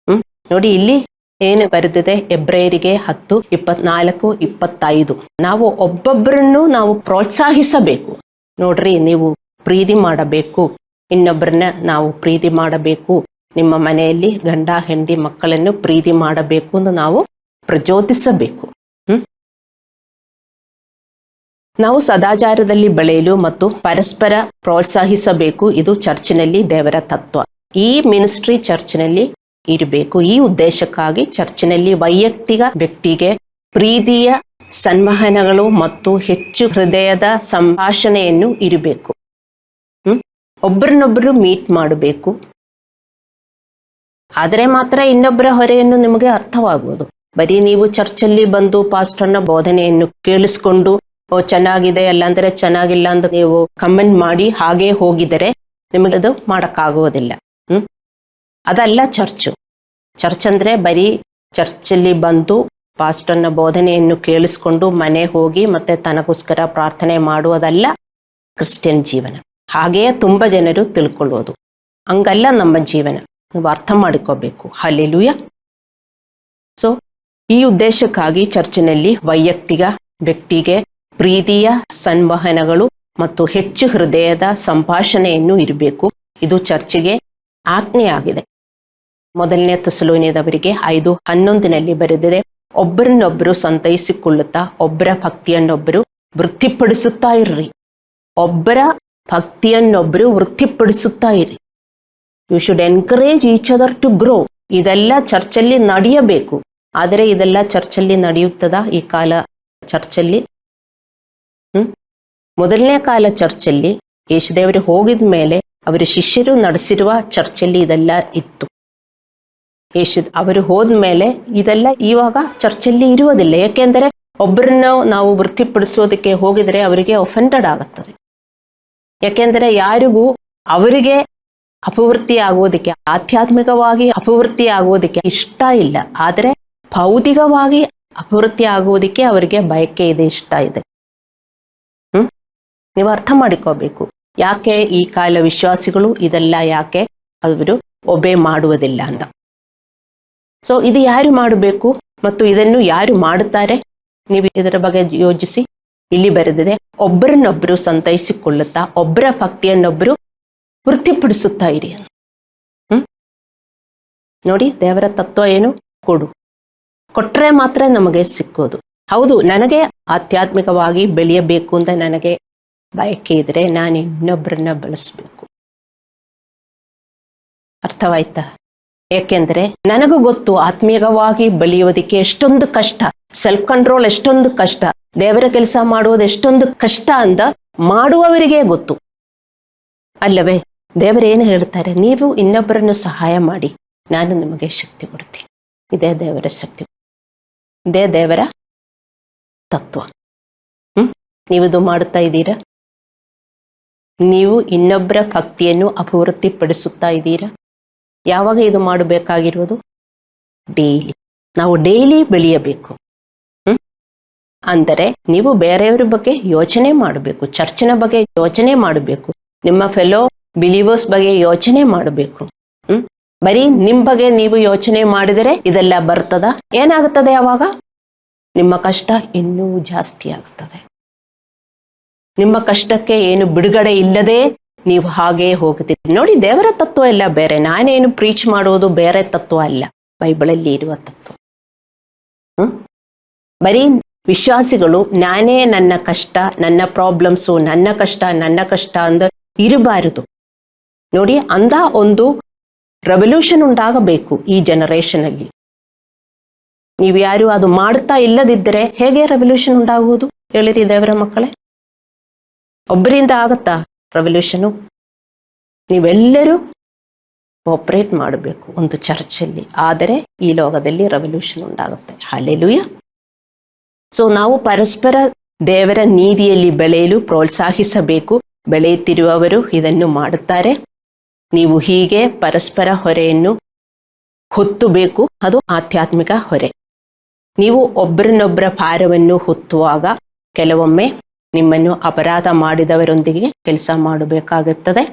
ನೋಡಿ ಇಲ್ಲಿ ಏನು ಬರೆದಿದೆ? ಇಬ್ರಿಯರಿಗೆ 10:24-25 ನಾವು ಒಬ್ಬೊಬ್ಬರನ್ನು ನಾವು ಪ್ರೋತ್ಸಾಹಿಸಬೇಕು. ನೋಡ್ರಿ, ನೀವು ಪ್ರೀತಿ ಮಾಡಬೇಕು, ಇನ್ನೊಬ್ಬರನ್ನ ನಾವು ಪ್ರೀತಿ ಮಾಡಬೇಕು. ನಿಮ್ಮ ಮನೆಯಲ್ಲಿ ಗಂಡ ಹೆಂಡತಿ ಮಕ್ಕಳನ್ನು ಪ್ರೀತಿ ಮಾಡಬೇಕು ಎಂದು ನಾವು ಪ್ರಚೋದಿಸಬೇಕು. ನಾವು ಸದಾಚಾರದಲ್ಲಿ ಬೆಳೆಯಲು ಮತ್ತು ಪರಸ್ಪರ ಪ್ರೋತ್ಸಾಹಿಸಬೇಕು. ಇದು ಚರ್ಚಿನಲ್ಲಿ ದೇವರ ತತ್ವ. ಈ ಮಿನಿಸ್ಟ್ರಿ ಚರ್ಚಿನಲ್ಲಿ ಇರಬೇಕು. ಈ ಉದ್ದೇಶಕ್ಕಾಗಿ ಚರ್ಚಿನಲ್ಲಿ ವೈಯಕ್ತಿಕ ವ್ಯಕ್ತಿಗೆ ಪ್ರೀತಿಯ ಸಂವಹನಗಳು ಮತ್ತು ಹೆಚ್ಚು ಹೃದಯದ ಸಂಭಾಷಣೆಯನ್ನು ಇರಬೇಕು. ಒಬ್ಬರನ್ನೊಬ್ಬರು ಮೀಟ್ ಮಾಡಬೇಕು. ಆದರೆ ಮಾತ್ರ ಇನ್ನೊಬ್ಬರ ಹೊರೆಯನ್ನು ನಿಮಗೆ ಅರ್ಥವಾಗುವುದು. ಬರೀ ನೀವು ಚರ್ಚಲ್ಲಿ ಬಂದು ಪಾಸ್ಟರ್ನ ಬೋಧನೆಯನ್ನು ಕೇಳಿಸ್ಕೊಂಡು ಚೆನ್ನಾಗಿದೆ ಅಲ್ಲಾಂದ್ರೆ ಚೆನ್ನಾಗಿಲ್ಲ ಅಂತ ನೀವು ಕಮೆಂಟ್ ಮಾಡಿ ಹಾಗೆ ಹೋಗಿದರೆ ನಿಮಗದು ಮಾಡಕ್ಕಾಗುವುದಿಲ್ಲ. ಅದಲ್ಲ ಚರ್ಚು. ಚರ್ಚ್ ಅಂದ್ರೆ ಬರೀ ಚರ್ಚಲ್ಲಿ ಬಂದು ಪಾಸ್ಟರ್ನ ಬೋಧನೆಯನ್ನು ಕೇಳಿಸ್ಕೊಂಡು ಮನೆ ಹೋಗಿ ಮತ್ತೆ ತನಗೋಸ್ಕರ ಪ್ರಾರ್ಥನೆ ಮಾಡುವುದಲ್ಲ ಕ್ರಿಶ್ಚಿಯನ್ ಜೀವನ. ಹಾಗೆಯೇ ತುಂಬ ಜನರು ತಿಳ್ಕೊಳ್ಳೋದು. ಹಂಗಲ್ಲ ನಮ್ಮ ಜೀವನ. ನೀವು ಅರ್ಥ ಮಾಡಿಕೋಬೇಕು. ಹಲ್ಲೆಲೂಯ. ಸೊ ಈ ಉದ್ದೇಶಕ್ಕಾಗಿ ಚರ್ಚಿನಲ್ಲಿ ವೈಯಕ್ತಿಕ ವ್ಯಕ್ತಿಗೆ ಪ್ರೀತಿಯ ಸಂವಹನಗಳು ಮತ್ತು ಹೆಚ್ಚು ಹೃದಯದ ಸಂಭಾಷಣೆಯನ್ನು ಇರಬೇಕು. ಇದು ಚರ್ಚಿಗೆ ಆಜ್ಞೆಯಾಗಿದೆ. 1 ಥೆಸಲೋನಿಯದವರಿಗೆ 5:11 ಬರೆದಿದೆ, ಒಬ್ಬರನ್ನೊಬ್ಬರು ಸಂತೈಸಿಕೊಳ್ಳುತ್ತಾ ಒಬ್ಬರ ಭಕ್ತಿಯನ್ನೊಬ್ಬರು ವೃತ್ತಿಪಡಿಸುತ್ತಾ ಇರ್ರಿ. ಒಬ್ಬರ ಭಕ್ತಿಯನ್ನೊಬ್ಬರು ವೃತ್ತಿಪಡಿಸುತ್ತಾ ಇರಿ. You should encourage each other to grow. ಇದೆಲ್ಲ ಚರ್ಚಲ್ಲಿ ನಡೆಯಬೇಕು. ಆದರೆ ಇದೆಲ್ಲ ಚರ್ಚಲ್ಲಿ ನಡೆಯುತ್ತದಾ? ಈ ಕಾಲ ಚರ್ಚಲ್ಲಿ ಮೊದಲನೇ ಕಾಲ ಚರ್ಚಲ್ಲಿ ಯೇಸುದೇವರು ಹೋಗಿದ ಮೇಲೆ ಅವರ ಶಿಷ್ಯರು ನಡೆಸಿರುವ ಚರ್ಚಲ್ಲಿ ಇದೆಲ್ಲ ಇತ್ತು. ಅವರು ಹೋದ್ಮೇಲೆ ಇದೆಲ್ಲ ಇವಾಗ ಚರ್ಚಲ್ಲಿ ಇರುವುದಿಲ್ಲ. ಏಕೆಂದರೆ ಒಬ್ಬರನ್ನ ನಾವು ವೃತ್ತಿಪಡಿಸೋದಕ್ಕೆ ಹೋಗಿದರೆ ಅವರಿಗೆ ಒಫೆಂಡೆಡ್ ಆಗುತ್ತದೆ. ಯಾಕೆಂದರೆ ಯಾರಿಗೂ ಅವರಿಗೆ ಅಭಿವೃದ್ಧಿ ಆಗೋದಕ್ಕೆ, ಆಧ್ಯಾತ್ಮಿಕವಾಗಿ ಅಭಿವೃದ್ಧಿ ಆಗೋದಕ್ಕೆ ಇಷ್ಟ ಇಲ್ಲ. ಆದರೆ ಭೌತಿಕವಾಗಿ ಅಭಿವೃದ್ಧಿ ಆಗೋದಕ್ಕೆ ಅವರಿಗೆ ಬಯಕೆ ಇದೆ, ಇಷ್ಟ ಇದೆ. ನೀವು ಅರ್ಥ ಮಾಡಿಕೋಬೇಕು. ಯಾಕೆ ಈ ಕಾಲ ವಿಶ್ವಾಸಿಗಳು ಇದೆಲ್ಲ ಯಾಕೆ ಅವರು ಒಬೆ ಮಾಡುವುದಿಲ್ಲ ಅಂತ. ಸೊ ಇದು ಯಾರು ಮಾಡಬೇಕು ಮತ್ತು ಇದನ್ನು ಯಾರು ಮಾಡುತ್ತಾರೆ? ನೀವು ಇದರ ಬಗ್ಗೆ ಯೋಚಿಸಿ. ಇಲ್ಲಿ ಬರೆದಿದೆ, ಒಬ್ಬರನ್ನೊಬ್ಬರು ಸಂತೈಸಿಕೊಳ್ಳುತ್ತಾ ಒಬ್ಬರ ಭಕ್ತಿಯನ್ನೊಬ್ಬರು ವೃತ್ತಿಪಡಿಸುತ್ತಾ ಇರಿ. ನೋಡಿ, ದೇವರ ತತ್ವ ಏನು? ಕೊಟ್ರೆ ಮಾತ್ರ ನಮಗೆ ಸಿಕ್ಕೋದು. ಹೌದು, ನನಗೆ ಆಧ್ಯಾತ್ಮಿಕವಾಗಿ ಬೆಳೆಯಬೇಕು ಅಂತ ನನಗೆ ಬಯಕೆ ಇದ್ರೆ ನಾನು ಇನ್ನೊಬ್ಬರನ್ನ ಬೆಳೆಸ್ಬೇಕು. ಅರ್ಥವಾಯ್ತಾ? ಏಕೆಂದ್ರೆ ನನಗೂ ಗೊತ್ತು ಆತ್ಮೀಯವಾಗಿ ಬೆಳೆಯೋದಕ್ಕೆ ಎಷ್ಟೊಂದು ಕಷ್ಟ, ಸೆಲ್ಫ್ ಕಂಟ್ರೋಲ್ ಎಷ್ಟೊಂದು ಕಷ್ಟ, ದೇವರ ಕೆಲಸ ಮಾಡುವುದು ಎಷ್ಟೊಂದು ಕಷ್ಟ ಅಂತ ಮಾಡುವವರಿಗೆ ಗೊತ್ತು ಅಲ್ಲವೇ? ದೇವರೇನು ಹೇಳ್ತಾರೆ? ನೀವು ಇನ್ನೊಬ್ಬರನ್ನು ಸಹಾಯ ಮಾಡಿ, ನಾನು ನಿಮಗೆ ಶಕ್ತಿ ಕೊಡ್ತೀನಿ. ಇದೇ ದೇವರ ಶಕ್ತಿ, ಇದೇ ದೇವರ ತತ್ವ. ನೀವಿದು ಮಾಡುತ್ತಾ ಇದ್ದೀರಾ? ನೀವು ಇನ್ನೊಬ್ಬರ ಭಕ್ತಿಯನ್ನು ಅಭಿವೃದ್ಧಿಪಡಿಸುತ್ತಾ ಇದ್ದೀರಾ? ಯಾವಾಗ ಇದು ಮಾಡಬೇಕಾಗಿರೋದು? ಡೈಲಿ. ನಾವು ಡೈಲಿ ಬೆಳೆಯಬೇಕು. ಅಂದರೆ ನೀವು ಬೇರೆಯವರ ಬಗ್ಗೆ ಯೋಚನೆ ಮಾಡಬೇಕು, ಚರ್ಚಿನ ಬಗ್ಗೆ ಯೋಚನೆ ಮಾಡಬೇಕು, ನಿಮ್ಮ ಫೆಲೋ ಬಿಲೀವರ್ಸ್ ಬಗ್ಗೆ ಯೋಚನೆ ಮಾಡಬೇಕು. ಬರೀ ನಿಮ್ಮ ಬಗ್ಗೆ ನೀವು ಯೋಚನೆ ಮಾಡಿದರೆ ಇದೆಲ್ಲ ಬರ್ತದ? ಏನಾಗುತ್ತದೆ ಆವಾಗ? ನಿಮ್ಮ ಕಷ್ಟ ಇನ್ನೂ ಜಾಸ್ತಿ ಆಗುತ್ತದೆ. ನಿಮ್ಮ ಕಷ್ಟಕ್ಕೆ ಏನು ಬಿಡುಗಡೆ ಇಲ್ಲದೆ ನೀವು ಹಾಗೇ ಹೋಗ್ತೀರಿ. ನೋಡಿ, ದೇವರ ತತ್ವ ಎಲ್ಲ ಬೇರೆ. ನಾನೇನು ಪ್ರೀಚ್ ಮಾಡೋದು ಬೇರೆ ತತ್ವ ಅಲ್ಲ, ಬೈಬಲಲ್ಲಿ ಇರುವ ತತ್ವ. ಬರೀ ವಿಶ್ವಾಸಿಗಳು ನಾನೇ ನನ್ನ ಕಷ್ಟ, ನನ್ನ ಪ್ರಾಬ್ಲಮ್ಸು, ನನ್ನ ಕಷ್ಟ ಅಂದ ಇರಬಾರದು. ನೋಡಿ, ಅಂದ ಒಂದು ರೆವಲ್ಯೂಷನ್ ಉಂಟಾಗಬೇಕು ಈ ಜನರೇಷನ್ ಅಲ್ಲಿ. ನೀವು ಯಾರು ಅದು ಮಾಡ್ತಾ ಇಲ್ಲದಿದ್ದರೆ ಹೇಗೆ ರೆವಲ್ಯೂಷನ್ ಉಂಟಾಗುವುದು ಹೇಳಿರಿ ದೇವರ ಮಕ್ಕಳೇ? ಒಬ್ಬರಿಂದ ಆಗತ್ತಾ ರೆವಲ್ಯೂಷನು? ನೀವೆಲ್ಲರೂ ಕೋಪರೇಟ್ ಮಾಡಬೇಕು ಒಂದು ಚರ್ಚಲ್ಲಿ, ಆದರೆ ಈ ಲೋಕದಲ್ಲಿ ರೆವಲ್ಯೂಷನ್ ಉಂಟಾಗುತ್ತೆ. ಹಲ್ಲೆಲೂಯಾ. ಸೊ ನಾವು ಪರಸ್ಪರ ದೇವರ ನೀತಿಯಲ್ಲಿ ಬೆಳೆಯಲು ಪ್ರೋತ್ಸಾಹಿಸಬೇಕು. ಬೆಳೆಯುತ್ತಿರುವವರು ಇದನ್ನು ಮಾಡುತ್ತಾರೆ. ನೀವು ಹೀಗೆ ಪರಸ್ಪರ ಹೊರೆಯನ್ನು ಹೊತ್ತಬೇಕು. ಅದು ಆಧ್ಯಾತ್ಮಿಕ ಹೊರೆ. ನೀವು ಒಬ್ಬರನ್ನೊಬ್ಬರ ಭಾರವನ್ನು ಹೊತ್ತುವಾಗ ಕೆಲವೊಮ್ಮೆ ನಿಮ್ಮನ್ನು ಅಪರಾಧ ಮಾಡಿದವರೊಂದಿಗೆ ಕೆಲಸ ಮಾಡಬೇಕಾಗುತ್ತದೆ.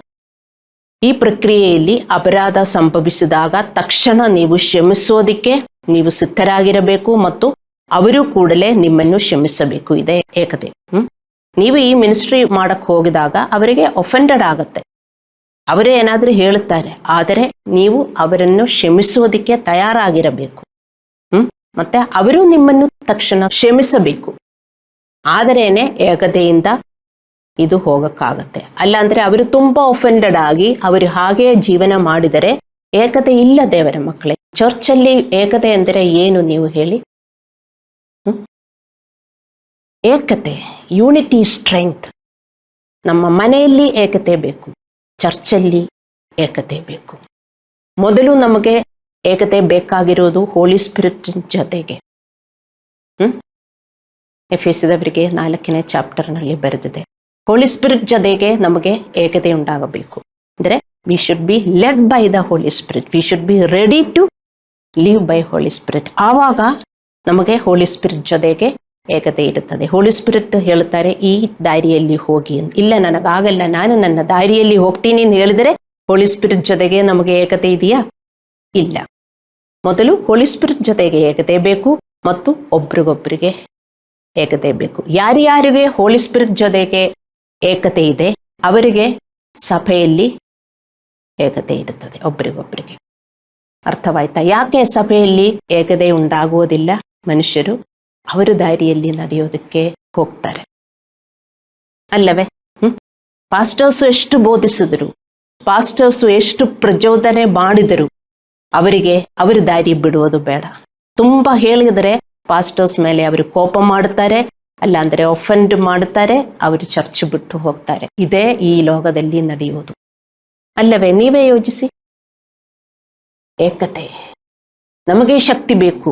ಈ ಪ್ರಕ್ರಿಯೆಯಲ್ಲಿ ಅಪರಾಧ ಸಂಭವಿಸಿದಾಗ ತಕ್ಷಣ ನೀವು ಕ್ಷಮಿಸೋದಿಕ್ಕೆ ನೀವು ಸಿದ್ಧರಾಗಿರಬೇಕು ಮತ್ತು ಅವರು ಕೂಡಲೇ ನಿಮ್ಮನ್ನು ಕ್ಷಮಿಸಬೇಕು. ಇದೇ ಏಕತೆ. ನೀವು ಈ ಮಿನಿಸ್ಟ್ರಿ ಮಾಡಕ್ ಹೋಗಿದಾಗ ಅವರಿಗೆ ಒಫೆಂಡೆಡ್ ಆಗತ್ತೆ, ಅವರೇ ಏನಾದರೂ ಹೇಳುತ್ತಾರೆ, ಆದರೆ ನೀವು ಅವರನ್ನು ಕ್ಷಮಿಸೋದಿಕ್ಕೆ ತಯಾರಾಗಿರಬೇಕು. ಮತ್ತೆ ಅವರು ನಿಮ್ಮನ್ನು ತಕ್ಷಣ ಕ್ಷಮಿಸಬೇಕು. ಆದರೇನೆ ಏಕತೆಯಿಂದ ಇದು ಹೋಗಕ್ಕಾಗತ್ತೆ. ಅಲ್ಲಾಂದ್ರೆ ಅವರು ತುಂಬಾ ಒಫೆಂಡೆಡ್ ಆಗಿ ಅವರು ಹಾಗೆಯೇ ಜೀವನ ಮಾಡಿದರೆ ಏಕತೆ ಇಲ್ಲ ದೇವರ ಮಕ್ಕಳೇ. ಚರ್ಚಲ್ಲಿ ಏಕತೆ ಅಂದರೆ ಏನು ನೀವು ಹೇಳಿ? ಏಕತೆ, ಯೂನಿಟಿ, ಸ್ಟ್ರೆಂಗ್ತ್. ನಮ್ಮ ಮನೆಯಲ್ಲಿ ಏಕತೆ ಬೇಕು, ಚರ್ಚಲ್ಲಿ ಏಕತೆ ಬೇಕು. ಮೊದಲು ನಮಗೆ ಏಕತೆ ಬೇಕಾಗಿರೋದು ಹೋಲಿ ಸ್ಪಿರಿಟ್ ಜೊತೆಗೆ. ಎಫೆಸದವರಿಗೆ 4ನೇ ಚಾಪ್ಟರ್ನಲ್ಲಿ ಬರೆದಿದೆ, ಹೋಲಿ ಸ್ಪಿರಿಟ್ ಜೊತೆಗೆ ನಮಗೆ ಏಕತೆ ಉಂಟಾಗಬೇಕು. ಅಂದರೆ we should be led by the holy spirit, we should be ready to live by holy spirit. ಆವಾಗ ನಮಗೆ ಹೋಲಿ ಸ್ಪಿರಿಟ್ ಜೊತೆಗೆ ಏಕತೆ ಇರುತ್ತದೆ. ಹೋಲಿ ಸ್ಪಿರಿಟ್ ಹೇಳ್ತಾರೆ, ಈ ದಾರಿಯಲ್ಲಿ ಹೋಗಿ. ಇಲ್ಲ, ನನಗಾಗಲ್ಲ, ನಾನು ನನ್ನ ದಾರಿಯಲ್ಲಿ ಹೋಗ್ತೀನಿ ಅಂತ ಹೇಳಿದರೆ ಹೋಲಿ ಸ್ಪಿರಿಟ್ ಜೊತೆಗೆ ನಮಗೆ ಏಕತೆ ಇದೆಯಾ? ಇಲ್ಲ. ಮೊದಲು ಹೋಲಿ ಸ್ಪಿರಿಟ್ ಜೊತೆಗೆ ಏಕತೆ ಬೇಕು ಮತ್ತು ಒಬ್ರಿಗೊಬ್ಬರಿಗೆ ಏಕತೆ ಬೇಕು. ಯಾರ್ಯಾರಿಗೆ ಹೋಲಿ ಸ್ಪಿರಿಟ್ ಜೊತೆಗೆ ಏಕತೆ ಇದೆ ಅವರಿಗೆ ಸಭೆಯಲ್ಲಿ ಏಕತೆ ಇರುತ್ತದೆ ಒಬ್ರಿಗೊಬ್ಬರಿಗೆ. ಅರ್ಥವಾಯ್ತಾ? ಯಾಕೆ ಸಭೆಯಲ್ಲಿ ಏಕತೆ ಉಂಟಾಗುವುದಿಲ್ಲ? ಮನುಷ್ಯರು ಅವರ ದಾರಿಯಲ್ಲಿ ನಡೆಯೋದಕ್ಕೆ ಹೋಗ್ತಾರೆ ಅಲ್ಲವೇ? ಪಾಸ್ಟರ್ಸ್ ಎಷ್ಟು ಬೋಧಿಸಿದರು, ಪಾಸ್ಟರ್ಸ್ ಎಷ್ಟು ಪ್ರಚೋದನೆ ಮಾಡಿದರು, ಅವರಿಗೆ ಅವರ ದಾರಿ ಬಿಡುವುದು ಬೇಡ. ತುಂಬಾ ಹೇಳಿದರೆ ಪಾಸ್ಟರ್ಸ್ ಮೇಲೆ ಅವರು ಕೋಪ ಮಾಡುತ್ತಾರೆ, ಅಲ್ಲಾಂದ್ರೆ ಒಫೆಂಡ್ ಮಾಡುತ್ತಾರೆ, ಅವರು ಚರ್ಚ್ ಬಿಟ್ಟು ಹೋಗ್ತಾರೆ. ಇದೇ ಈ ಲೋಕದಲ್ಲಿ ನಡೆಯುವುದು ಅಲ್ಲವೇ? ನೀವೇ ಯೋಚಿಸಿ. ಏಕತೆ, ನಮಗೆ ಶಕ್ತಿ ಬೇಕು.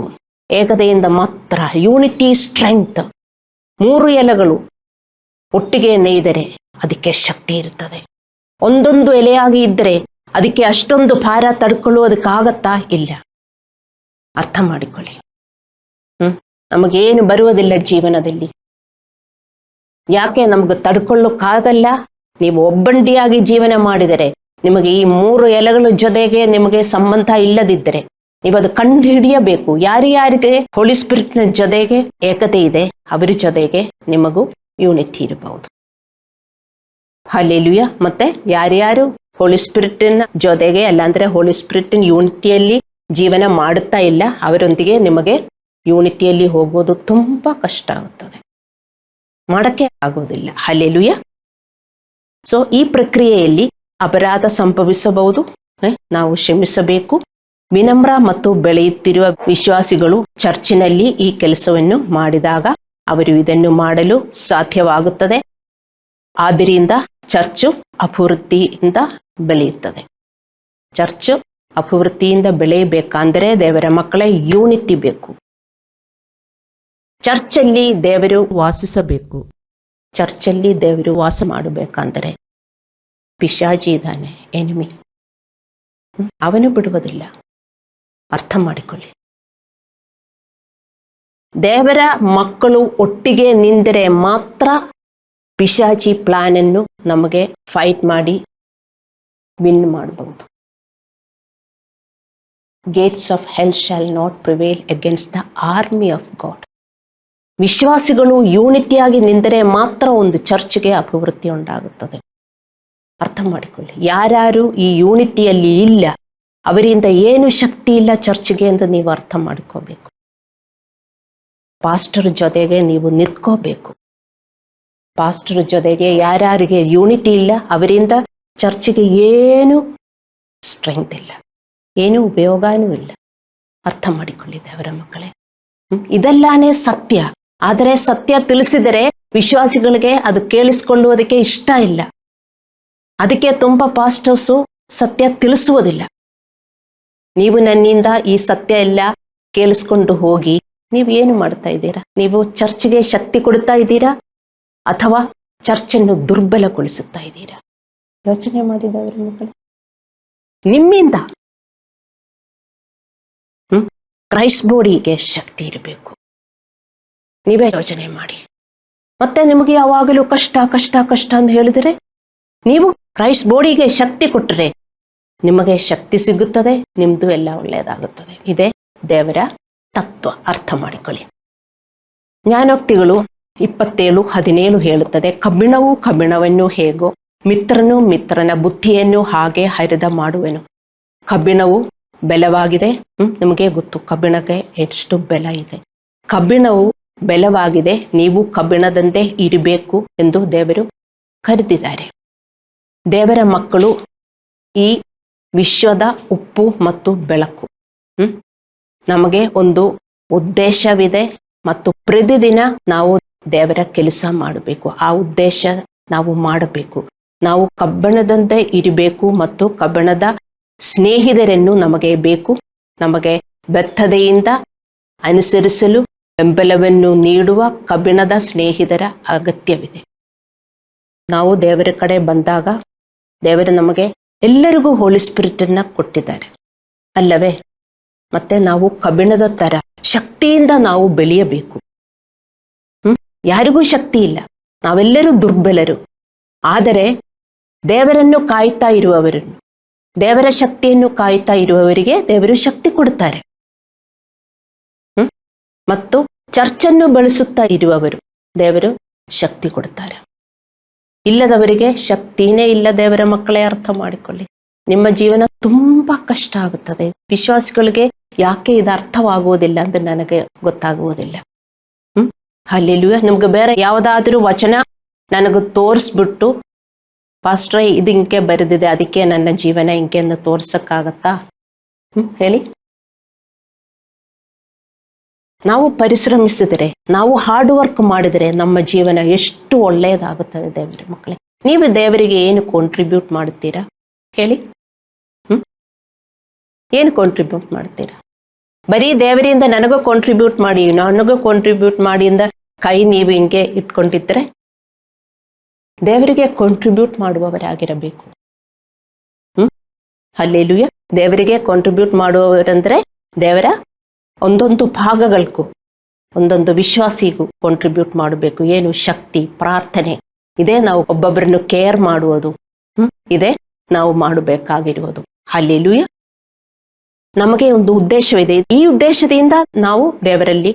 ಏಕತೆಯಿಂದ ಮಾತ್ರ. Unity strength. 3 ಎಲೆಗಳು ಒಟ್ಟಿಗೆ ನೇಯ್ದರೆ ಅದಕ್ಕೆ ಶಕ್ತಿ ಇರ್ತದೆ. ಒಂದೊಂದು ಎಲೆಯಾಗಿ ಇದ್ದರೆ ಅದಕ್ಕೆ ಅಷ್ಟೊಂದು ಭಾರ ತಡ್ಕೊಳ್ಳೋದಕ್ಕಾಗತ್ತಾ? ಇಲ್ಲ. ಅರ್ಥ ಮಾಡಿಕೊಳ್ಳಿ. ನಮಗೇನು ಬರುವುದಿಲ್ಲ ಜೀವನದಲ್ಲಿ. ಯಾಕೆ ನಮಗೆ ತಡ್ಕೊಳ್ಳೋಕ್ಕಾಗಲ್ಲ? ನೀವು ಒಬ್ಬಂಟಿಯಾಗಿ ಜೀವನ ಮಾಡಿದರೆ, ನಿಮಗೆ ಈ 3 ಎಲೆಗಳ ಜೊತೆಗೆ ನಿಮಗೆ ಸಂಬಂಧ ಇಲ್ಲದಿದ್ದರೆ ನೀವು ಅದು ಕಂಡು ಹಿಡಿಯಬೇಕು. ಯಾರ್ಯಾರಿಗೆ ಹೋಲಿ ಸ್ಪಿರಿಟ್ನ ಜೊತೆಗೆ ಏಕತೆ ಇದೆ, ಅವರ ಜೊತೆಗೆ ನಿಮಗೂ ಯೂನಿಟಿ ಇರಬಹುದು. ಹಲ್ಲೆಲೂಯಾ. ಮತ್ತೆ ಯಾರ್ಯಾರು ಹೋಲಿ ಸ್ಪಿರಿಟ್ನ ಜೊತೆಗೆ, ಅಲ್ಲಾಂದ್ರೆ ಹೋಲಿ ಸ್ಪಿರಿಟ್ನ ಯೂನಿಟಿಯಲ್ಲಿ ಜೀವನ ಮಾಡುತ್ತಾ ಇಲ್ಲ, ಅವರೊಂದಿಗೆ ನಿಮಗೆ ಯೂನಿಟಿಯಲ್ಲಿ ಹೋಗೋದು ತುಂಬಾ ಕಷ್ಟ ಆಗುತ್ತದೆ, ಮಾಡಕ್ಕೆ ಆಗೋದಿಲ್ಲ. ಹಲ್ಲೆಲೂಯಾ. ಸೊ ಈ ಪ್ರಕ್ರಿಯೆಯಲ್ಲಿ ಅಪರಾಧ ಸಂಭವಿಸಬಹುದು, ನಾವು ಕ್ಷಮಿಸಬೇಕು. ವಿನಮ್ರ ಮತ್ತು ಬೆಳೆಯುತ್ತಿರುವ ವಿಶ್ವಾಸಿಗಳು ಚರ್ಚಿನಲ್ಲಿ ಈ ಕೆಲಸವನ್ನು ಮಾಡಿದಾಗ ಅವರು ಇದನ್ನು ಮಾಡಲು ಸಾಧ್ಯವಾಗುತ್ತದೆ. ಆದ್ದರಿಂದ ಚರ್ಚು ಅಭಿವೃದ್ಧಿಯಿಂದ ಬೆಳೆಯುತ್ತದೆ. ಚರ್ಚು ಅಭಿವೃದ್ಧಿಯಿಂದ ಬೆಳೆಯಬೇಕಂದರೆ ದೇವರ ಮಕ್ಕಳೇ ಯೂನಿಟಿ ಬೇಕು. ಚರ್ಚಲ್ಲಿ ದೇವರು ವಾಸಿಸಬೇಕು. ಚರ್ಚಲ್ಲಿ ದೇವರು ವಾಸ ಮಾಡಬೇಕಂದರೆ ಪಿಶಾಚಿ ಇದ್ದಾನೆ, ಎನಿಮಿ, ಅವನು ಬಿಡುವುದಿಲ್ಲ. ಅರ್ಥ ಮಾಡಿಕೊಳ್ಳಿ. ದೇವರ ಮಕ್ಕಳು ಒಟ್ಟಿಗೆ ನಿಂತರೆ ಮಾತ್ರ ಪಿಶಾಚಿ ಪ್ಲಾನ್ ಅನ್ನು ನಮಗೆ ಫೈಟ್ ಮಾಡಿ ವಿನ್ ಮಾಡಬಹುದು. Gates of hell shall not prevail against the army of God. ವಿಶ್ವಾಸಿಗಳು ಯೂನಿಟಿಯಾಗಿ ನಿಂತರೆ ಮಾತ್ರ ಒಂದು ಚರ್ಚ್ಗೆ ಅಭಿವೃದ್ಧಿ ಉಂಟಾಗುತ್ತದೆ. ಅರ್ಥ ಮಾಡಿಕೊಳ್ಳಿ. ಯಾರ್ಯಾರು ಈ ಯೂನಿಟಿಯಲ್ಲಿ ಇಲ್ಲ, ಅವರಿಂದ ಏನು ಶಕ್ತಿ ಇಲ್ಲ ಚರ್ಚ್ಗೆ ಎಂದು ನೀವು ಅರ್ಥ ಮಾಡ್ಕೋಬೇಕು. ಪಾಸ್ಟರ್ ಜೊತೆಗೆ ನೀವು ನಿಂತ್ಕೋಬೇಕು. ಪಾಸ್ಟರ್ ಜೊತೆಗೆ ಯಾರ್ಯಾರಿಗೆ ಯೂನಿಟಿ ಇಲ್ಲ, ಅವರಿಂದ ಚರ್ಚ್ಗೆ ಏನು ಸ್ಟ್ರೆಂಗ್ತ್ ಇಲ್ಲ, ಏನು ಉಪಯೋಗನೂ ಇಲ್ಲ. ಅರ್ಥ ಮಾಡಿಕೊಳ್ಳಿ ದೇವರ ಮಕ್ಕಳೇ. ಇದೆಲ್ಲಾನೇ ಸತ್ಯ. ಆದರೆ ಸತ್ಯ ತಿಳಿಸಿದರೆ ವಿಶ್ವಾಸಿಗಳಿಗೆ ಅದು ಕೇಳಿಸಿಕೊಳ್ಳುವುದಕ್ಕೆ ಇಷ್ಟ ಇಲ್ಲ. ಅದಕ್ಕೆ ತುಂಬ ಪಾಸ್ಟರ್ಸು ಸತ್ಯ ತಿಳಿಸುವುದಿಲ್ಲ. ನೀವು ನನ್ನಿಂದ ಈ ಸತ್ಯ ಎಲ್ಲ ಕೇಳಿಸ್ಕೊಂಡು ಹೋಗಿ ನೀವು ಏನು ಮಾಡ್ತಾ ಇದ್ದೀರಾ? ನೀವು ಚರ್ಚ್ಗೆ ಶಕ್ತಿ ಕೊಡ್ತಾ ಇದ್ದೀರಾ ಅಥವಾ ಚರ್ಚನ್ನು ದುರ್ಬಲಗೊಳಿಸುತ್ತಾ ಇದ್ದೀರಾ? ಯೋಚನೆ ಮಾಡಿದವರ ಮಕ್ಕಳು, ನಿಮ್ಮಿಂದ ಕ್ರೈಸ್ಟ್ ಬಾಡಿಗೆ ಶಕ್ತಿ ಇರಬೇಕು. ನೀವೇ ಯೋಚನೆ ಮಾಡಿ. ಮತ್ತೆ ನಿಮಗೆ ಯಾವಾಗಲೂ ಕಷ್ಟ ಕಷ್ಟ ಕಷ್ಟ ಅಂತ ಹೇಳಿದರೆ, ನೀವು ಕ್ರೈಸ್ಟ್ ಬಾಡಿಗೆ ಶಕ್ತಿ ಕೊಟ್ಟರೆ ನಿಮಗೆ ಶಕ್ತಿ ಸಿಗುತ್ತದೆ, ನಿಮ್ದು ಎಲ್ಲ ಒಳ್ಳೆಯದಾಗುತ್ತದೆ. ಇದೇ ದೇವರ ತತ್ವ. ಅರ್ಥ ಮಾಡಿಕೊಳ್ಳಿ. ಜ್ಞಾನೋಕ್ತಿಗಳು 27:17 ಹೇಳುತ್ತದೆ, ಕಬ್ಬಿಣವು ಕಬ್ಬಿಣವನ್ನು ಹೇಗೋ ಮಿತ್ರನು ಮಿತ್ರನ ಬುದ್ಧಿಯನ್ನು ಹಾಗೆ ಹರಿದ ಮಾಡುವೆನು. ಕಬ್ಬಿಣವು ಬೆಲವಾಗಿದೆ. ನಿಮಗೆ ಗೊತ್ತು ಕಬ್ಬಿಣಕ್ಕೆ ಎಷ್ಟು ಬೆಲ ಇದೆ. ಕಬ್ಬಿಣವು ಬೆಲವಾಗಿದೆ, ನೀವು ಕಬ್ಬಿಣದಂತೆ ಇರಬೇಕು ಎಂದು ದೇವರು ಕರೆದಿದ್ದಾರೆ. ದೇವರ ಮಕ್ಕಳು ಈ ವಿಶ್ವದ ಉಪ್ಪು ಮತ್ತು ಬೆಳಕು. ನಮಗೆ ಒಂದು ಉದ್ದೇಶವಿದೆ ಮತ್ತು ಪ್ರತಿದಿನ ನಾವು ದೇವರ ಕೆಲಸ ಮಾಡಬೇಕು. ಆ ಉದ್ದೇಶ ನಾವು ಮಾಡಬೇಕು. ನಾವು ಕಬ್ಬಿಣದಂತೆ ಇರಬೇಕು ಮತ್ತು ಕಬ್ಬಿಣದ ಸ್ನೇಹಿತರನ್ನು ನಮಗೆ ಬೇಕು. ನಮಗೆ ಬದ್ಧತೆಯಿಂದ ಅನುಸರಿಸಲು ಬೆಂಬಲವನ್ನು ನೀಡುವ ಕಬ್ಬಿಣದ ಸ್ನೇಹಿತರ ಅಗತ್ಯವಿದೆ. ನಾವು ದೇವರ ಕಡೆ ಬಂದಾಗ ದೇವರು ನಮಗೆ ಎಲ್ಲರಿಗೂ ಹೋಲಿ ಸ್ಪಿರಿಟನ್ನ ಕೊಟ್ಟಿದ್ದಾರೆ ಅಲ್ಲವೇ? ಮತ್ತೆ ನಾವು ಕಬ್ಬಿಣದ ತರ ಶಕ್ತಿಯಿಂದ ನಾವು ಬೆಳೆಯಬೇಕು. ಯಾರಿಗೂ ಶಕ್ತಿ ಇಲ್ಲ, ನಾವೆಲ್ಲರೂ ದುರ್ಬಲರು. ಆದರೆ ದೇವರನ್ನು ಕಾಯ್ತಾ ಇರುವವರನ್ನು, ದೇವರ ಶಕ್ತಿಯನ್ನು ಕಾಯ್ತಾ ಇರುವವರಿಗೆ ದೇವರು ಶಕ್ತಿ ಕೊಡುತ್ತಾರೆ. ಮತ್ತು ಚರ್ಚನ್ನು ಬಳಸುತ್ತಾ ಇರುವವರು ದೇವರು ಶಕ್ತಿ ಕೊಡುತ್ತಾರೆ. ಇಲ್ಲದವರಿಗೆ ಶಕ್ತಿನೇ ಇಲ್ಲ. ದೇವರ ಮಕ್ಕಳೇ ಅರ್ಥ ಮಾಡಿಕೊಳ್ಳಿ. ನಿಮ್ಮ ಜೀವನ ತುಂಬಾ ಕಷ್ಟ ಆಗುತ್ತದೆ. ವಿಶ್ವಾಸಿಗಳಿಗೆ ಯಾಕೆ ಇದು ಅರ್ಥವಾಗುವುದಿಲ್ಲ ಅಂತ ನನಗೆ ಗೊತ್ತಾಗುವುದಿಲ್ಲ. ಹಲ್ಲೆಲೂಯಾ. ನಿಮ್ಗೆ ಬೇರೆ ಯಾವುದಾದ್ರೂ ವಚನ ನನಗೆ ತೋರಿಸ್ಬಿಟ್ಟು, ಪಾಸ್ಟ್ರೇ ಇದು ಹಿಂಗೆ ಬರೆದಿದೆ ಅದಕ್ಕೆ ನನ್ನ ಜೀವನ ಹಿಂಗೆ ಅಂತ ತೋರ್ಸಕ್ಕಾಗತ್ತಾ? ಹೇಳಿ. ನಾವು ಪರಿಶ್ರಮಿಸಿದರೆ, ನಾವು ಹಾರ್ಡ್ ವರ್ಕ್ ಮಾಡಿದರೆ ನಮ್ಮ ಜೀವನ ಎಷ್ಟು ಒಳ್ಳೆಯದಾಗುತ್ತದೆ ದೇವರ ಮಕ್ಕಳೇ. ನೀವು ದೇವರಿಗೆ ಏನು ಕಾಂಟ್ರಿಬ್ಯೂಟ್ ಮಾಡುತ್ತೀರಾ ಹೇಳಿ? ಏನು ಕಾಂಟ್ರಿಬ್ಯೂಟ್ ಮಾಡ್ತೀರಾ? ಬರೀ ದೇವರಿಂದ ನನಗೂ ಕಾಂಟ್ರಿಬ್ಯೂಟ್ ಮಾಡಿ ಇಂದ ಕೈ ನೀವು ಹಿಂಗೆ ಇಟ್ಕೊಂಡಿದ್ರೆ ದೇವರಿಗೆ ಕಾಂಟ್ರಿಬ್ಯೂಟ್ ಮಾಡುವವರಾಗಿರಬೇಕು. ಹಲ್ಲೆಲೂಯಾ. ದೇವರಿಗೆ ಕಾಂಟ್ರಿಬ್ಯೂಟ್ ಮಾಡುವವರಂದ್ರೆ ದೇವರ ಒಂದೊಂದು ಭಾಗಗಳಿಗೂ ಒಂದೊಂದು ವಿಶ್ವಾಸಿಗೂ ಕಾಂಟ್ರಿಬ್ಯೂಟ್ ಮಾಡಬೇಕು. ಏನು? ಶಕ್ತಿ, ಪ್ರಾರ್ಥನೆ. ಇದೇ ನಾವು ಒಬ್ಬೊಬ್ಬರನ್ನು ಕೇರ್ ಮಾಡುವುದು. ಇದೇ ನಾವು ಮಾಡಬೇಕಾಗಿರುವುದು. ಹಲ್ಲೆಲೂಯಾ. ನಮಗೆ ಒಂದು ಉದ್ದೇಶವಿದೆ. ಈ ಉದ್ದೇಶದಿಂದ ನಾವು ದೇವರಲ್ಲಿ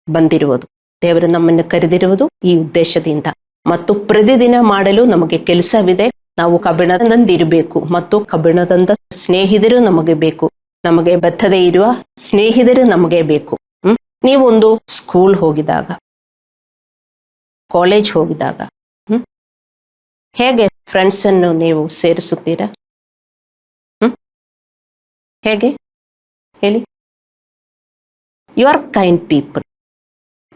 ಬಂದಿರುವುದು. ದೇವರು ನಮ್ಮನ್ನು ಕರೆದಿರುವುದು ಈ ಉದ್ದೇಶದಿಂದ. ಮತ್ತು ಪ್ರತಿದಿನ ಮಾಡಲು ನಮಗೆ ಕೆಲಸವಿದೆ. ನಾವು ಕಬ್ಬಿಣದಂದಿರಬೇಕು ಮತ್ತು ಕಬ್ಬಿಣದಂದ ಸ್ನೇಹಿತರು ನಮಗೆ ಬೇಕು. ನಮಗೆ ಬತ್ತದೇ ಇರುವ ಸ್ನೇಹಿತರು ನಮಗೆ ಬೇಕು. ನೀವು ಒಂದು ಸ್ಕೂಲ್ ಹೋಗಿದಾಗ, ಕಾಲೇಜ್ ಹೋಗಿದಾಗ ಹೇಗೆ ಫ್ರೆಂಡ್ಸ್ ಅನ್ನು ನೀವು ಸೇರಿಸುತ್ತೀರಾ? ಹೇಗೆ ಹೇಳಿ? You are kind people.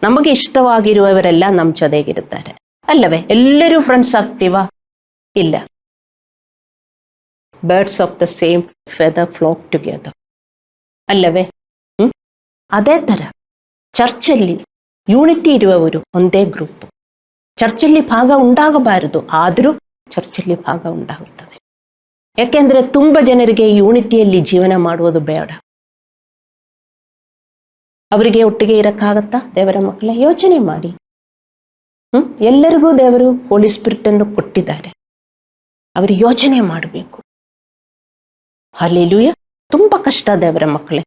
ನಮಗೆ ಇಷ್ಟವಾಗಿರುವವರೆಲ್ಲ ನಮ್ಮ ಜೊತೆಗಿರುತ್ತಾರೆ ಅಲ್ಲವೇ? ಎಲ್ಲರೂ ಫ್ರೆಂಡ್ಸ್ ಆಗ್ತೀವಾ? ಇಲ್ಲ. Birds of the same feather flock together ಅಲ್ಲವೇ? ಅದೇ ತರ ಚರ್ಚಲ್ಲಿ ಯೂನಿಟಿ ಇರುವವರು ಒಂದೇ ಗ್ರೂಪ್. ಚರ್ಚಲ್ಲಿ ಭಾಗ ಉಂಟಾಗಬಾರದು, ಆದರೂ ಚರ್ಚಲ್ಲಿ ಭಾಗ ಉಂಟಾಗುತ್ತದೆ. ಯಾಕೆಂದ್ರೆ ತುಂಬ ಜನರಿಗೆ ಯೂನಿಟಿಯಲ್ಲಿ ಜೀವನ ಮಾಡುವುದು ಬೇಡ. ಅವರಿಗೆ ಒಟ್ಟಿಗೆ ಇರಕ್ಕಾಗತ್ತಾ? ದೇವರ ಮಕ್ಕಳೇ, ಯೋಚನೆ ಮಾಡಿ. ಎಲ್ಲರಿಗೂ ದೇವರು ಹೋಲಿ ಸ್ಪಿರಿಟ್ ಅನ್ನು ಕೊಟ್ಟಿದ್ದಾರೆ. ಅವರು ಯೋಚನೆ ಮಾಡಬೇಕು. ಹಲ್ಲೆಲೂಯಾ. ತುಂಬಾ ಕಷ್ಟ ದೇವರ ಮಕ್ಕಳೇ.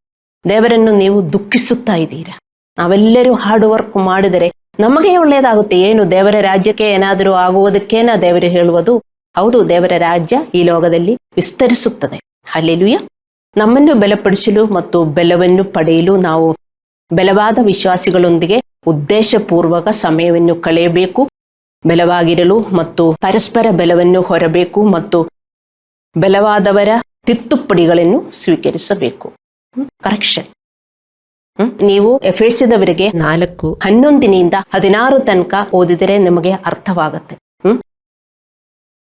ದೇವರನ್ನು ನೀವು ದುಃಖಿಸುತ್ತಾ ಇದ್ದೀರಾ. ನಾವೆಲ್ಲರೂ ಹಾರ್ಡ್ ವರ್ಕ್ ಮಾಡಿದರೆ ನಮಗೆ ಒಳ್ಳೆಯದಾಗುತ್ತೆ. ಏನು? ದೇವರ ರಾಜ್ಯಕ್ಕೆ ಏನಾದರೂ ಆಗುವುದಕ್ಕೇನ ದೇವರು ಹೇಳುವುದು? ಹೌದು, ದೇವರ ರಾಜ್ಯ ಈ ಲೋಕದಲ್ಲಿ ವಿಸ್ತರಿಸುತ್ತದೆ. ಹಲ್ಲೆಲೂಯಾ. ನಮ್ಮನ್ನು ಬಲಪಡಿಸಲು ಮತ್ತು ಬಲವನ್ನು ಪಡೆಯಲು ನಾವು ಬಲವಾದ ವಿಶ್ವಾಸಿಗಳೊಂದಿಗೆ ಉದ್ದೇಶಪೂರ್ವಕ ಸಮಯವನ್ನು ಕಳೆಯಬೇಕು. ಬಲವಾಗಿರಲು ಮತ್ತು ಪರಸ್ಪರ ಬಲವನ್ನು ಹೊರಬೇಕು ಮತ್ತು ಬಲವಾದವರ ತಿದ್ದುಪಡಿಗಳನ್ನು ಸ್ವೀಕರಿಸಬೇಕು. ಕರೆಕ್ಷನ್. ನೀವು ಎಫೆಸದವರಿಗೆ 4:11-16 ತನಕ ಓದಿದರೆ ನಿಮಗೆ ಅರ್ಥವಾಗುತ್ತೆ.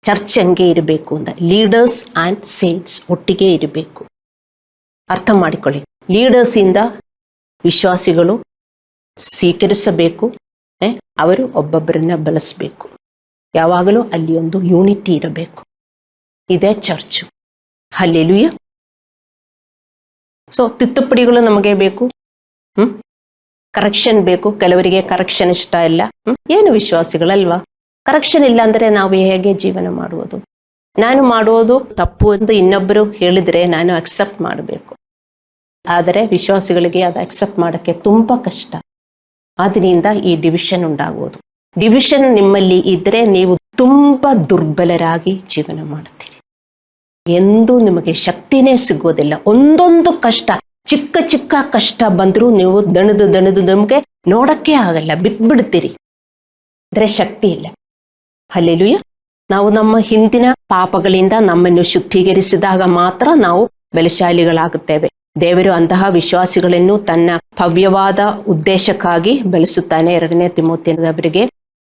ಚರ್ಚ್ ಹಂಗೆ ಇರಬೇಕು ಅಂತ. ಲೀಡರ್ಸ್ ಆ್ಯಂಡ್ ಸೇಂಟ್ಸ್ ಒಟ್ಟಿಗೆ ಇರಬೇಕು. ಅರ್ಥ ಮಾಡಿಕೊಳ್ಳಿ. ಲೀಡರ್ಸ್ ಇಂದ ವಿಶ್ವಾಸಿಗಳು ಸ್ವೀಕರಿಸಬೇಕು. ಅವರು ಒಬ್ಬೊಬ್ಬರನ್ನ ಬಳಸಬೇಕು. ಯಾವಾಗಲೂ ಅಲ್ಲಿ ಒಂದು ಯೂನಿಟಿ ಇರಬೇಕು. ಇದೇ ಚರ್ಚು. ಹಲ್ಲೆಲೂಯಾ. ಸೊ ತಿದ್ದುಪಡಿಗಳು ನಮಗೆ ಬೇಕು. ಕರೆಕ್ಷನ್ ಬೇಕು. ಕೆಲವರಿಗೆ ಕರೆಕ್ಷನ್ ಇಷ್ಟ ಇಲ್ಲ. ಏನು ವಿಶ್ವಾಸಿಗಳಲ್ವಾ? ಕರೆಕ್ಷನ್ ಇಲ್ಲ ಅಂದರೆ ನಾವು ಹೇಗೆ ಜೀವನ ಮಾಡುವುದು? ನಾನು ಮಾಡುವುದು ತಪ್ಪು ಎಂದು ಇನ್ನೊಬ್ಬರು ಹೇಳಿದರೆ ನಾನು ಅಕ್ಸೆಪ್ಟ್ ಮಾಡಬೇಕು. ಆದರೆ ವಿಶ್ವಾಸಿಗಳಿಗೆ ಅದು ಅಕ್ಸೆಪ್ಟ್ ಮಾಡೋಕ್ಕೆ ತುಂಬ ಕಷ್ಟ. ಆದ್ದರಿಂದ ಈ ಡಿವಿಷನ್ ಉಂಟಾಗುವುದು. ಡಿವಿಷನ್ ನಿಮ್ಮಲ್ಲಿ ಇದ್ದರೆ ನೀವು ತುಂಬ ದುರ್ಬಲರಾಗಿ ಜೀವನ ಮಾಡುತ್ತೀರಿ. ಎಂದೂ ನಿಮಗೆ ಶಕ್ತಿನೇ ಸಿಗೋದಿಲ್ಲ. ಒಂದೊಂದು ಕಷ್ಟ, ಚಿಕ್ಕ ಚಿಕ್ಕ ಕಷ್ಟ ಬಂದರೂ ನೀವು ದಣದು ನಮಗೆ ನೋಡಕ್ಕೆ ಆಗಲ್ಲ, ಬಿಟ್ಬಿಡ್ತೀರಿ. ಅಂದರೆ ಶಕ್ತಿ ಇಲ್ಲ. ಹಲ್ಲೆಲೂಯಾ. ನಾವು ನಮ್ಮ ಹಿಂದಿನ ಪಾಪಗಳಿಂದ ನಮ್ಮನ್ನು ಶುದ್ಧೀಕರಿಸಿದಾಗ ಮಾತ್ರ ನಾವು ಬಲಶಾಲಿಗಳಾಗುತ್ತೇವೆ. ದೇವರು ಅಂತಹ ವಿಶ್ವಾಸಿಗಳನ್ನು ತನ್ನ ಭವ್ಯವಾದ ಉದ್ದೇಶಕ್ಕಾಗಿ ಬೆಳೆಸುತ್ತಾನೆ. 2 ತಿಮೋಥೆಯವರಿಗೆ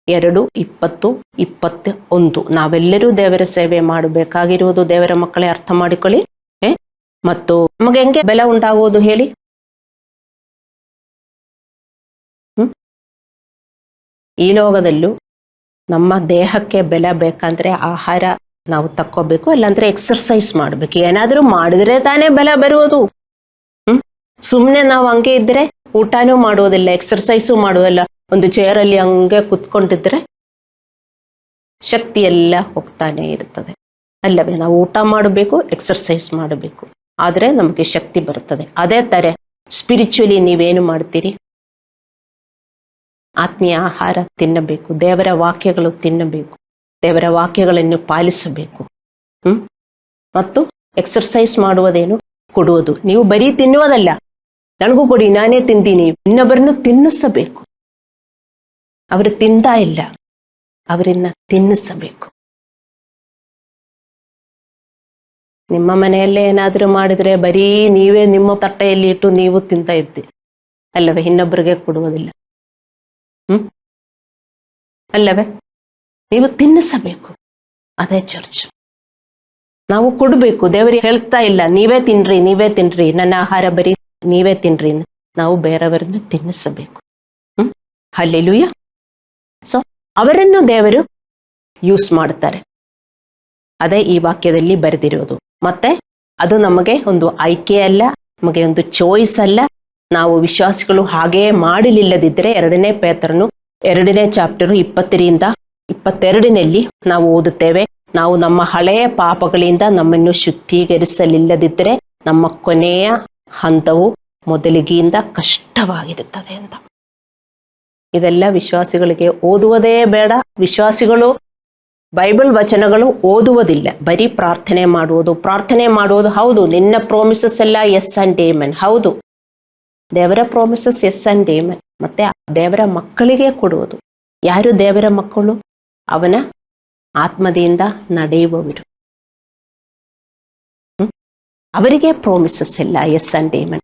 2:20-21. ನಾವೆಲ್ಲರೂ ದೇವರ ಸೇವೆ ಮಾಡಬೇಕಾಗಿರುವುದು ದೇವರ ಮಕ್ಕಳೇ, ಅರ್ಥ ಮಾಡಿಕೊಳ್ಳಿ. ಮತ್ತು ನಮಗೆ ಹೆಂಗೆ ಬೆಲೆ ಉಂಟಾಗುವುದು ಹೇಳಿ? ಈ ಲೋಕದಲ್ಲೂ ನಮ್ಮ ದೇಹಕ್ಕೆ ಬೆಲೆ ಬೇಕಂದ್ರೆ ಆಹಾರ ನಾವು ತಕ್ಕೋಬೇಕು, ಇಲ್ಲಾಂದ್ರೆ ಎಕ್ಸರ್ಸೈಸ್ ಮಾಡಬೇಕು. ಏನಾದರೂ ಮಾಡಿದ್ರೆ ತಾನೇ ಬೆಲೆ ಬರುವುದು. ಸುಮ್ಮನೆ ನಾವು ಹಂಗೆ ಇದ್ರೆ ಊಟನೂ ಮಾಡುವುದಿಲ್ಲ, ಎಕ್ಸರ್ಸೈಸು ಮಾಡುವುದಿಲ್ಲ, ಒಂದು ಚೇರಲ್ಲಿ ಹಂಗೆ ಕುತ್ಕೊಂಡಿದ್ರೆ ಶಕ್ತಿ ಎಲ್ಲ ಹೋಗ್ತಾನೆ ಇರ್ತದೆ ಅಲ್ಲವೇ? ನಾವು ಊಟ ಮಾಡಬೇಕು, ಎಕ್ಸರ್ಸೈಸ್ ಮಾಡಬೇಕು, ಆದರೆ ನಮಗೆ ಶಕ್ತಿ ಬರುತ್ತದೆ. ಅದೇ ತರ ಸ್ಪಿರಿಚುಲಿ ನೀವೇನು ಮಾಡ್ತೀರಿ? ಆತ್ಮೀಯ ಆಹಾರ ತಿನ್ನಬೇಕು, ದೇವರ ವಾಕ್ಯಗಳು ತಿನ್ನಬೇಕು, ದೇವರ ವಾಕ್ಯಗಳನ್ನು ಪಾಲಿಸಬೇಕು. ಮತ್ತು ಎಕ್ಸರ್ಸೈಸ್ ಮಾಡುವುದೇನು? ಕೊಡುವುದು. ನೀವು ಬರೀ ತಿನ್ನುವುದಲ್ಲ, ನನಗೂ ಕೊಡಿ, ನಾನೇ ತಿಂತೀನಿ, ಇನ್ನೊಬ್ಬರನ್ನು ತಿನ್ನಿಸಬೇಕು. ಅವರು ತಿಂತಾ ಇಲ್ಲ, ಅವರನ್ನ ತಿನ್ನಿಸಬೇಕು. ನಿಮ್ಮ ಮನೆಯಲ್ಲೇ ಏನಾದರೂ ಮಾಡಿದ್ರೆ ಬರೀ ನೀವೇ ನಿಮ್ಮ ತಟ್ಟೆಯಲ್ಲಿ ಇಟ್ಟು ನೀವು ತಿಂತಾ ಇರ್ತೀರಿ ಅಲ್ಲವೇ? ಇನ್ನೊಬ್ಬರಿಗೆ ಕೊಡುವುದಿಲ್ಲ ಅಲ್ಲವೇ? ನೀವು ತಿನ್ನಿಸಬೇಕು. ಅದೇ ಚರ್ಚ್. ನಾವು ಕೊಡಬೇಕು. ದೇವರಿಗೆ ಹೇಳ್ತಾ ಇಲ್ಲ ನೀವೇ ತಿನ್ರಿ, ನನ್ನ ಆಹಾರ ಬರೀ ನೀವೇ ತಿನ್ರಿ, ನಾವು ಬೇರೆಯವರನ್ನು ತಿನ್ನಿಸಬೇಕು. ಹಲ್ಲೆಲೂಯ. ಸೊ ಅವರನ್ನು ದೇವರು ಯೂಸ್ ಮಾಡ್ತಾರೆ. ಅದೇ ಈ ವಾಕ್ಯದಲ್ಲಿ ಬರೆದಿರೋದು. ಮತ್ತೆ ಅದು ನಮಗೆ ಒಂದು ಆಯ್ಕೆ ಅಲ್ಲ, ನಮಗೆ ಒಂದು ಚಾಯ್ಸ್ ಅಲ್ಲ. ನಾವು ವಿಶ್ವಾಸಿಗಳು ಹಾಗೇ ಮಾಡಲಿಲ್ಲದಿದ್ದರೆ 2 ಪೇತ್ರನು 2ನೇ ಚಾಪ್ಟರ್ 20-22 ನಾವು ಓದುತ್ತೇವೆ, ನಾವು ನಮ್ಮ ಹಳೆಯ ಪಾಪಗಳಿಂದ ನಮ್ಮನ್ನು ಶುದ್ಧೀಕರಿಸಲಿಲ್ಲದಿದ್ದರೆ ನಮ್ಮ ಕೊನೆಯ ಹಂತವು ಮೊದಲಿಗಿಂತ ಕಷ್ಟವಾಗಿರುತ್ತದೆ ಅಂತ. ಇದೆಲ್ಲ ವಿಶ್ವಾಸಿಗಳಿಗೆ ಓದುವುದೇ ಬೇಡ. ವಿಶ್ವಾಸಿಗಳು ಬೈಬಲ್ ವಚನಗಳು ಓದುವುದಿಲ್ಲ, ಬರೀ ಪ್ರಾರ್ಥನೆ ಮಾಡುವುದು. ಹೌದು, ನಿನ್ನ ಪ್ರಾಮಿಸಸ್ ಎಲ್ಲ ಎಸ್ ಅಂಡ್ ಏಮನ್. ಹೌದು, ದೇವರ ಪ್ರಾಮಿಸಸ್ ಎಸ್ ಅಂಡ್ ಏಮನ್. ಮತ್ತೆ ದೇವರ ಮಕ್ಕಳಿಗೆ ಕೊಡುವುದು. ಯಾರು ದೇವರ ಮಕ್ಕಳು? ಅವನ ಆತ್ಮದಿಂದ ನಡೆಯುವವರು. ಅವರಿಗೆ ಪ್ರಾಮಿಸಸ್ ಎಲ್ಲ ಎಸ್ ಅಂಡ್ ಏಮನ್.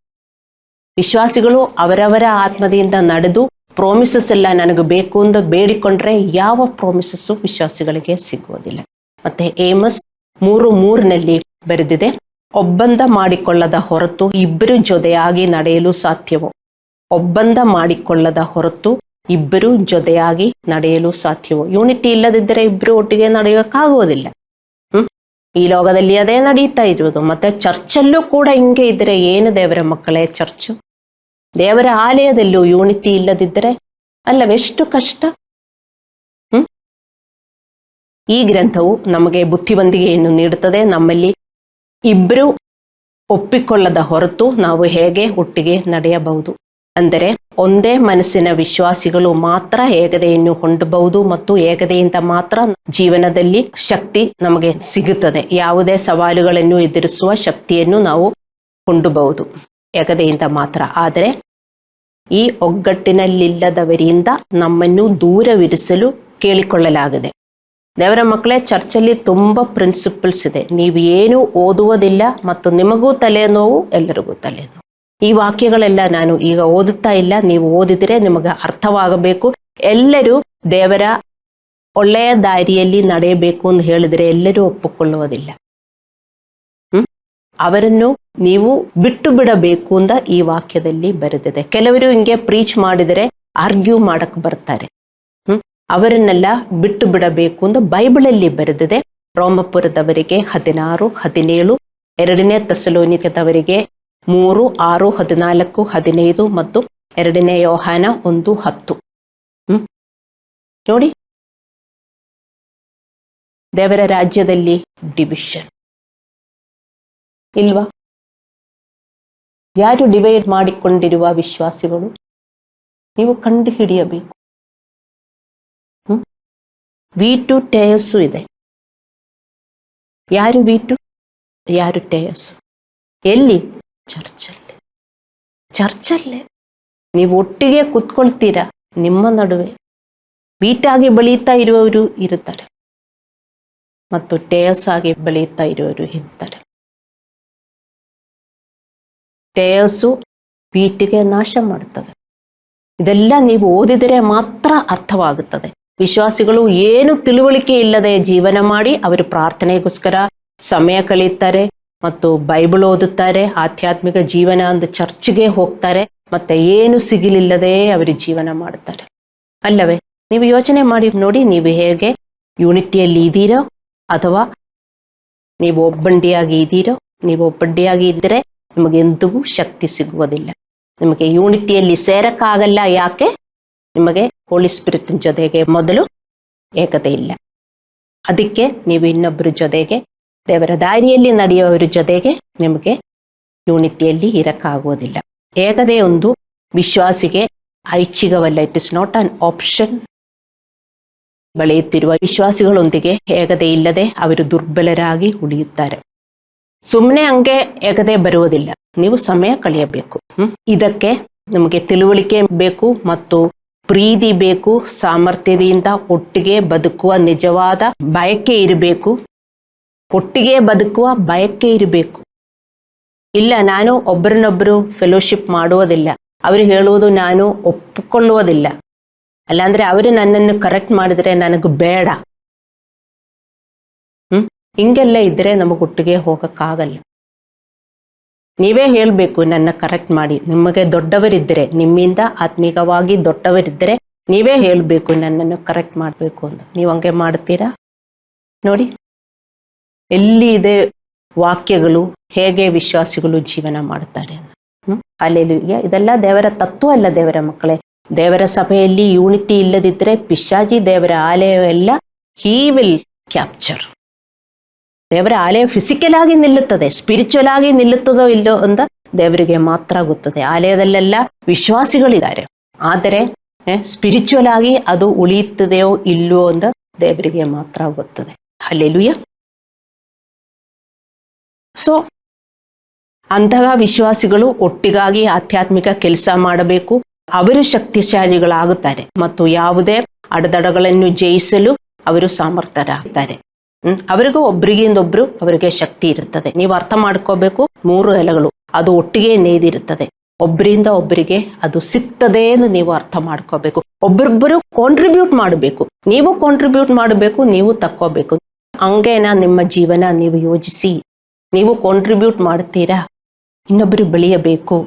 ವಿಶ್ವಾಸಿಗಳು ಅವರವರ ಆತ್ಮದಿಂದ ನಡೆದು ಪ್ರಾಮಿಸಸ್ ಎಲ್ಲ ನನಗೆ ಬೇಕು ಅಂತ ಬೇಡಿಕೊಂಡ್ರೆ ಯಾವ ಪ್ರಾಮಿಸಸ್ಸು ವಿಶ್ವಾಸಿಗಳಿಗೆ ಸಿಗುವುದಿಲ್ಲ. ಮತ್ತೆ ಏಮಸ್ 3:3 ಬರೆದಿದೆ, ಒಪ್ಪಂದ ಮಾಡಿಕೊಳ್ಳದ ಹೊರತು ಇಬ್ಬರು ಜೊತೆಯಾಗಿ ನಡೆಯಲು ಸಾಧ್ಯವೋ? ಒಪ್ಪಂದ ಮಾಡಿಕೊಳ್ಳದ ಹೊರತು ಇಬ್ಬರು ಜೊತೆಯಾಗಿ ನಡೆಯಲು ಸಾಧ್ಯವೋ? ಯೂನಿಟಿ ಇಲ್ಲದಿದ್ದರೆ ಇಬ್ಬರು ಒಟ್ಟಿಗೆ ನಡೆಯೋಕ್ಕಾಗುವುದಿಲ್ಲ. ಈ ಲೋಕದಲ್ಲಿ ಅದೇ ನಡೀತಾ ಇರುವುದು. ಮತ್ತೆ ಚರ್ಚಲ್ಲೂ ಕೂಡ ಹಿಂಗೆ ಇದ್ರೆ ಏನು ದೇವರ ಮಕ್ಕಳೇ ಚರ್ಚು? ದೇವರ ಆಲಯದಲ್ಲೂ ಯೂನಿಟಿ ಇಲ್ಲದಿದ್ದರೆ ಅಲ್ಲವೆಷ್ಟು ಕಷ್ಟ. ಈ ಗ್ರಂಥವು ನಮಗೆ ಬುದ್ಧಿವಂತಿಕೆಯನ್ನು ನೀಡುತ್ತದೆ. ನಮ್ಮಲ್ಲಿ ಇಬ್ಬರು ಒಪ್ಪಿಕೊಳ್ಳದ ಹೊರತು ನಾವು ಹೇಗೆ ಒಟ್ಟಿಗೆ ನಡೆಯಬಹುದು? ಅಂದರೆ ಒಂದೇ ಮನಸ್ಸಿನ ವಿಶ್ವಾಸಿಗಳು ಮಾತ್ರ ಏಕತೆಯನ್ನು ಹೊಂದಬಹುದು ಮತ್ತು ಏಕತೆಯಿಂದ ಮಾತ್ರ ಜೀವನದಲ್ಲಿ ಶಕ್ತಿ ನಮಗೆ ಸಿಗುತ್ತದೆ. ಯಾವುದೇ ಸವಾಲುಗಳನ್ನು ಎದುರಿಸುವ ಶಕ್ತಿಯನ್ನು ನಾವು ಹೊಂದಬಹುದು ಏಕತೆಯಿಂದ ಮಾತ್ರ. ಆದರೆ ಈ ಒಗ್ಗಟ್ಟಿನಲ್ಲಿಲ್ಲದವರಿಂದ ನಮ್ಮನ್ನು ದೂರವಿರಿಸಲು ಕೇಳಿಕೊಳ್ಳಲಾಗಿದೆ. ದೇವರ ಮಕ್ಕಳೇ, ಚರ್ಚಲ್ಲಿ ತುಂಬ ಪ್ರಿನ್ಸಿಪಲ್ಸ್ ಇದೆ. ನೀವು ಏನು ಓದುವುದಿಲ್ಲ ಮತ್ತು ನಿಮಗೂ ತಲೆನೋವು, ಎಲ್ಲರಿಗೂ ತಲೆನೋವು. ಈ ವಾಕ್ಯಗಳೆಲ್ಲ ನಾನು ಈಗ ಓದುತ್ತಾ ಇಲ್ಲ, ನೀವು ಓದಿದರೆ ನಿಮಗೆ ಅರ್ಥವಾಗಬೇಕು. ಎಲ್ಲರೂ ದೇವರ ಒಳ್ಳೆಯ ದಾರಿಯಲ್ಲಿ ನಡೆಯಬೇಕು ಅಂತ ಹೇಳಿದರೆ ಎಲ್ಲರೂ ಒಪ್ಪಿಕೊಳ್ಳುವುದಿಲ್ಲ. ಅವರನ್ನು ನೀವು ಬಿಟ್ಟು ಬಿಡಬೇಕು ಅಂತ ಈ ವಾಕ್ಯದಲ್ಲಿ ಬರೆದಿದೆ. ಕೆಲವರು ಹಿಂಗೆ ಪ್ರೀಚ್ ಮಾಡಿದರೆ ಆರ್ಗ್ಯೂ ಮಾಡಕ್ ಬರ್ತಾರೆ. ಅವರನ್ನೆಲ್ಲ ಬಿಟ್ಟು ಬಿಡಬೇಕು ಅಂತ ಬೈಬಲಲ್ಲಿ ಬರೆದಿದೆ. ರೋಮಪುರದವರಿಗೆ 16:17, 2ನೇ ಥೆಸಲೋನಿಕದವರಿಗೆ 3:6-14-15 ಮತ್ತು 2ನೇ ಯೋಹಾನ 1:10. ನೋಡಿ, ದೇವರ ರಾಜ್ಯದಲ್ಲಿ ಡಿವಿಷನ್ ಇಲ್ವಾ? ಯಾರು ಡಿವೈಡ್ ಮಾಡಿಕೊಂಡಿರುವ ವಿಶ್ವಾಸಿಗಳು? ನೀವು ಕಂಡು ಹಿಡಿಯಬೇಕು. ವೀಟು ಟೇಯಸ್ಸು ಇದೆ. ಯಾರು ವೀಟು, ಯಾರು ಟೇಯಸ್ಸು? ಎಲ್ಲಿ? ಚರ್ಚಲ್ಲೇ ನೀವು ಒಟ್ಟಿಗೆ ಕೂತ್ಕೊಳ್ತೀರಾ. ನಿಮ್ಮ ನಡುವೆ ವೀಟಾಗಿ ಬೆಳೀತಾ ಇರುವವರು ಇರುತ್ತಾರೆ ಮತ್ತು ಟೇಯಸ್ ಆಗಿ ಬೆಳೆಯುತ್ತಾ ಇರುವವರು ಇರ್ತಾರೆ. ಟೇಯಸ್ಸು ವೀಟಿಗೆ ನಾಶ ಮಾಡುತ್ತದೆ. ಇದೆಲ್ಲ ನೀವು ಓದಿದರೆ ಮಾತ್ರ ಅರ್ಥವಾಗುತ್ತದೆ. ವಿಶ್ವಾಸಿಗಳು ಏನು ತಿಳುವಳಿಕೆ ಇಲ್ಲದೆ ಜೀವನ ಮಾಡಿ ಅವರು ಪ್ರಾರ್ಥನೆಗೋಸ್ಕರ ಸಮಯ ಕಳೆಯುತ್ತಾರೆ ಮತ್ತು ಬೈಬಲ್ ಓದುತ್ತಾರೆ, ಆಧ್ಯಾತ್ಮಿಕ ಜೀವನ ಅಂತ ಚರ್ಚ್ಗೆ ಹೋಗ್ತಾರೆ, ಮತ್ತೆ ಏನು ಸಿಗಲಿಲ್ಲದೆ ಅವರು ಜೀವನ ಮಾಡುತ್ತಾರೆ ಅಲ್ಲವೇ? ನೀವು ಯೋಚನೆ ಮಾಡಿ ನೋಡಿ, ನೀವು ಹೇಗೆ ಯೂನಿಟಿಯಲ್ಲಿ ಇದ್ದೀರೋ ಅಥವಾ ನೀವು ಒಬ್ಬಂಟಿಯಾಗಿ ಇದ್ದೀರೋ. ನೀವು ಒಬ್ಬಂಟಿಯಾಗಿ ಇದ್ದರೆ ನಿಮಗೆ ಎಂದಿಗೂ ಶಕ್ತಿ ಸಿಗುವುದಿಲ್ಲ. ನಿಮಗೆ ಯೂನಿಟಿಯಲ್ಲಿ ಸೇರಕ್ಕಾಗಲ್ಲ. ಯಾಕೆ? ನಿಮಗೆ ಹೋಲಿ ಸ್ಪಿರಿಟ್ ಜೊತೆಗೆ ಮೊದಲು ಏಕತೆ ಇಲ್ಲ. ಅದಕ್ಕೆ ನೀವು ಇನ್ನೊಬ್ಬರ ಜೊತೆಗೆ, ದೇವರ ದಾರಿಯಲ್ಲಿ ನಡೆಯುವವರ ಜೊತೆಗೆ ನಿಮಗೆ ಯೂನಿಟಿಯಲ್ಲಿ ಇರಕ್ಕಾಗುವುದಿಲ್ಲ. ಏಕತೆ ಒಂದು ವಿಶ್ವಾಸಿಗೆ ಐಚ್ಛಿಕವಲ್ಲ. It is not an option. ಬೆಳೆಯುತ್ತಿರುವ ವಿಶ್ವಾಸಿಗಳೊಂದಿಗೆ ಏಕತೆ ಇಲ್ಲದೆ ಅವರು ದುರ್ಬಲರಾಗಿ ಉಳಿಯುತ್ತಾರೆ. ಸುಮ್ಮನೆ ಹಂಗೆ ಏಕತೆ ಬರುವುದಿಲ್ಲ. ನೀವು ಸಮಯ ಕಳೆಯಬೇಕು. ಇದಕ್ಕೆ ನಮಗೆ ತಿಳುವಳಿಕೆ ಬೇಕು ಮತ್ತು ಪ್ರೀತಿ ಬೇಕು. ಸಾಮರ್ಥ್ಯದಿಂದ ಒಟ್ಟಿಗೆ ಬದುಕುವ ನಿಜವಾದ ಬಯಕೆ ಇರಬೇಕು. ಒಟ್ಟಿಗೆ ಬದುಕುವ ಬಯಕೆ ಇರಬೇಕು. ಇಲ್ಲ, ನಾನು ಒಬ್ಬರನ್ನೊಬ್ಬರು ಫೆಲೋಶಿಪ್ ಮಾಡುವುದಿಲ್ಲ, ಅವರು ಹೇಳುವುದು ನಾನು ಒಪ್ಪಿಕೊಳ್ಳುವುದಿಲ್ಲ, ಅಲ್ಲಾಂದ್ರೆ ಅವರು ನನ್ನನ್ನು ಕರೆಕ್ಟ್ ಮಾಡಿದ್ರೆ ನನಗೆ ಬೇಡ, ಹಿಂಗೆಲ್ಲ ಇದ್ರೆ ನಮಗೊಟ್ಟಿಗೆ ಹೋಗಕ್ಕಾಗಲ್ಲ. ನೀವೇ ಹೇಳಬೇಕು, ನನ್ನ ಕರೆಕ್ಟ್ ಮಾಡಿ. ನಿಮಗೆ ದೊಡ್ಡವರಿದ್ದರೆ, ನಿಮ್ಮಿಂದ ಆತ್ಮೀಕವಾಗಿ ದೊಡ್ಡವರಿದ್ದರೆ ನೀವೇ ಹೇಳಬೇಕು ನನ್ನನ್ನು ಕರೆಕ್ಟ್ ಮಾಡಬೇಕು ಅಂತ. ನೀವು ಹಂಗೆ ಮಾಡ್ತೀರಾ? ನೋಡಿ ಎಲ್ಲಿ ಇದೆ ವಾಕ್ಯಗಳು, ಹೇಗೆ ವಿಶ್ವಾಸಿಗಳು ಜೀವನ ಮಾಡ್ತಾರೆ ಅಂತ. ಹಲ್ಲೆಲೂಯಾ. ಇದೆಲ್ಲ ದೇವರ ತತ್ವ ಅಲ್ಲ ದೇವರ ಮಕ್ಕಳೇ. ದೇವರ ಸಭೆಯಲ್ಲಿ ಯೂನಿಟಿ ಇಲ್ಲದಿದ್ದರೆ ಪಿಶಾಚಿ ದೇವರ ಆಲಯವೆಲ್ಲ ಹಿ ವಿಲ್ ಕ್ಯಾಪ್ಚರ್. ದೇವರ ಆಲಯ ಫಿಸಿಕಲ್ ಆಗಿ ನಿಲ್ಲುತ್ತದೆ, ಸ್ಪಿರಿಚುವಲ್ ಆಗಿ ನಿಲ್ಲುತ್ತದೋ ಇಲ್ಲೋ ಅಂತ ದೇವರಿಗೆ ಮಾತ್ರ ಗೊತ್ತದೆ. ಆಲಯದಲ್ಲೆಲ್ಲ ವಿಶ್ವಾಸಿಗಳಿದ್ದಾರೆ, ಆದರೆ ಸ್ಪಿರಿಚುವಲ್ ಆಗಿ ಅದು ಉಳಿಯುತ್ತದೆಯೋ ಇಲ್ಲೋ ಅಂತ ದೇವರಿಗೆ ಮಾತ್ರ ಗೊತ್ತದೆ. ಹಲ್ಲೆಲೂಯಾ. ಸೊ ಅಂತಹ ವಿಶ್ವಾಸಿಗಳು ಒಟ್ಟಿಗಾಗಿ ಆಧ್ಯಾತ್ಮಿಕ ಕೆಲಸ ಮಾಡಬೇಕು. ಅವರು ಶಕ್ತಿಶಾಲಿಗಳಾಗುತ್ತಾರೆ ಮತ್ತು ಯಾವುದೇ ಅಡೆತಡೆಗಳನ್ನು ಜಯಿಸಲು ಅವರು ಸಮರ್ಥರಾಗ್ತಾರೆ. ಅವರಿಗೂ ಒಬ್ರಿಗಿಂದೊಬ್ರು ಅವರಿಗೆ ಶಕ್ತಿ ಇರುತ್ತದೆ. ನೀವು ಅರ್ಥ ಮಾಡ್ಕೋಬೇಕು, 3 ಎಲೆಗಳು ಅದು ಒಟ್ಟಿಗೆ ನೇದಿರುತ್ತದೆ. ಒಬ್ಬರಿಂದ ಒಬ್ಬರಿಗೆ ಅದು ಸಿಗ್ತದೆ ಎಂದು ನೀವು ಅರ್ಥ ಮಾಡ್ಕೋಬೇಕು. ಒಬ್ಬೊಬ್ಬರು ಕಾಂಟ್ರಿಬ್ಯೂಟ್ ಮಾಡಬೇಕು. ನೀವು ಕಾಂಟ್ರಿಬ್ಯೂಟ್ ಮಾಡಬೇಕು, ನೀವು ತಕ್ಕೋಬೇಕು. ಹಂಗೇನಾ ನಿಮ್ಮ ಜೀವನ ನೀವು ಯೋಜಿಸಿ. ನೀವು ಕಾಂಟ್ರಿಬ್ಯೂಟ್ ಮಾಡ್ತೀರಾ, ಇನ್ನೊಬ್ಬರು ಬೆಳೆಯಬೇಕು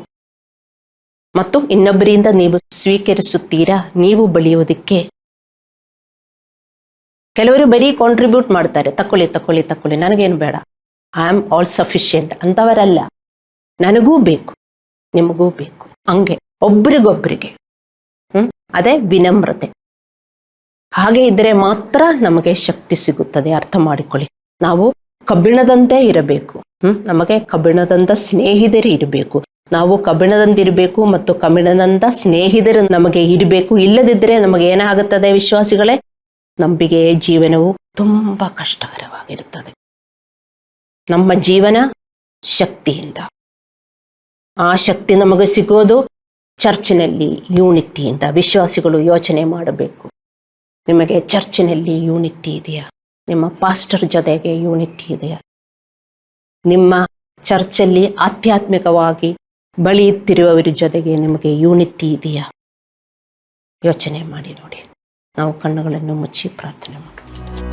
ಮತ್ತು ಇನ್ನೊಬ್ಬರಿಂದ ನೀವು ಸ್ವೀಕರಿಸುತ್ತೀರಾ ನೀವು ಬೆಳೆಯೋದಿಕ್ಕೆ. ಕೆಲವರು ಬರೀ ಕಾಂಟ್ರಿಬ್ಯೂಟ್ ಮಾಡ್ತಾರೆ, ತಕೊಳ್ಳಿ ತಕೊಳ್ಳಿ ತಕೊಳ್ಳಿ, ನನಗೇನು ಬೇಡ, ಐ ಆಮ್ ಆಲ್ ಸಫಿಷಿಯೆಂಟ್ ಅಂತವರಲ್ಲ. ನನಗೂ ಬೇಕು, ನಿಮಗೂ ಬೇಕು, ಹಂಗೆ ಒಬ್ರಿಗೊಬ್ರಿಗೆ. ಅದೇ ವಿನಮ್ರತೆ. ಹಾಗೆ ಇದ್ರೆ ಮಾತ್ರ ನಮಗೆ ಶಕ್ತಿ ಸಿಗುತ್ತದೆ. ಅರ್ಥ ಮಾಡಿಕೊಳ್ಳಿ. ನಾವು ಕಬ್ಬಿಣದಂತೆ ಇರಬೇಕು. ನಮಗೆ ಕಬ್ಬಿಣದಂತ ಸ್ನೇಹಿತರು ಇರಬೇಕು. ನಾವು ಕಬ್ಬಿಣದಂತಿರಬೇಕು ಮತ್ತು ಕಬ್ಬಿಣದಂತ ಸ್ನೇಹಿತರು ನಮಗೆ ಇರಬೇಕು. ಇಲ್ಲದಿದ್ದರೆ ನಮಗೆ ಏನಾಗುತ್ತದೆ ವಿಶ್ವಾಸಿಗಳೇ? ನಂಬಿಕೆಯ ಜೀವನವು ತುಂಬಾ ಕಷ್ಟಕರವಾಗಿರುತ್ತದೆ. ನಮ್ಮ ಜೀವನ ಶಕ್ತಿಯಿಂದ, ಆ ಶಕ್ತಿ ನಮಗೆ ಸಿಗೋದು ಚರ್ಚಿನಲ್ಲಿ ಯೂನಿಟಿಯಿಂದ. ವಿಶ್ವಾಸಿಗಳು ಯೋಚನೆ ಮಾಡಬೇಕು, ನಿಮಗೆ ಚರ್ಚಿನಲ್ಲಿ ಯೂನಿಟಿ ಇದೆಯಾ? ನಿಮ್ಮ ಪಾಸ್ಟರ್ ಜೊತೆಗೆ ಯೂನಿಟಿ ಇದೆಯಾ? ನಿಮ್ಮ ಚರ್ಚಲ್ಲಿ ಆಧ್ಯಾತ್ಮಿಕವಾಗಿ ಬೆಳೆಯುತ್ತಿರುವವರ ಜೊತೆಗೆ ನಿಮಗೆ ಯೂನಿಟಿ ಇದೆಯಾ? ಯೋಚನೆ ಮಾಡಿ ನೋಡಿ. ನಾವು ಕಣ್ಣುಗಳನ್ನು ಮುಚ್ಚಿ ಪ್ರಾರ್ಥನೆ ಮಾಡೋಣ.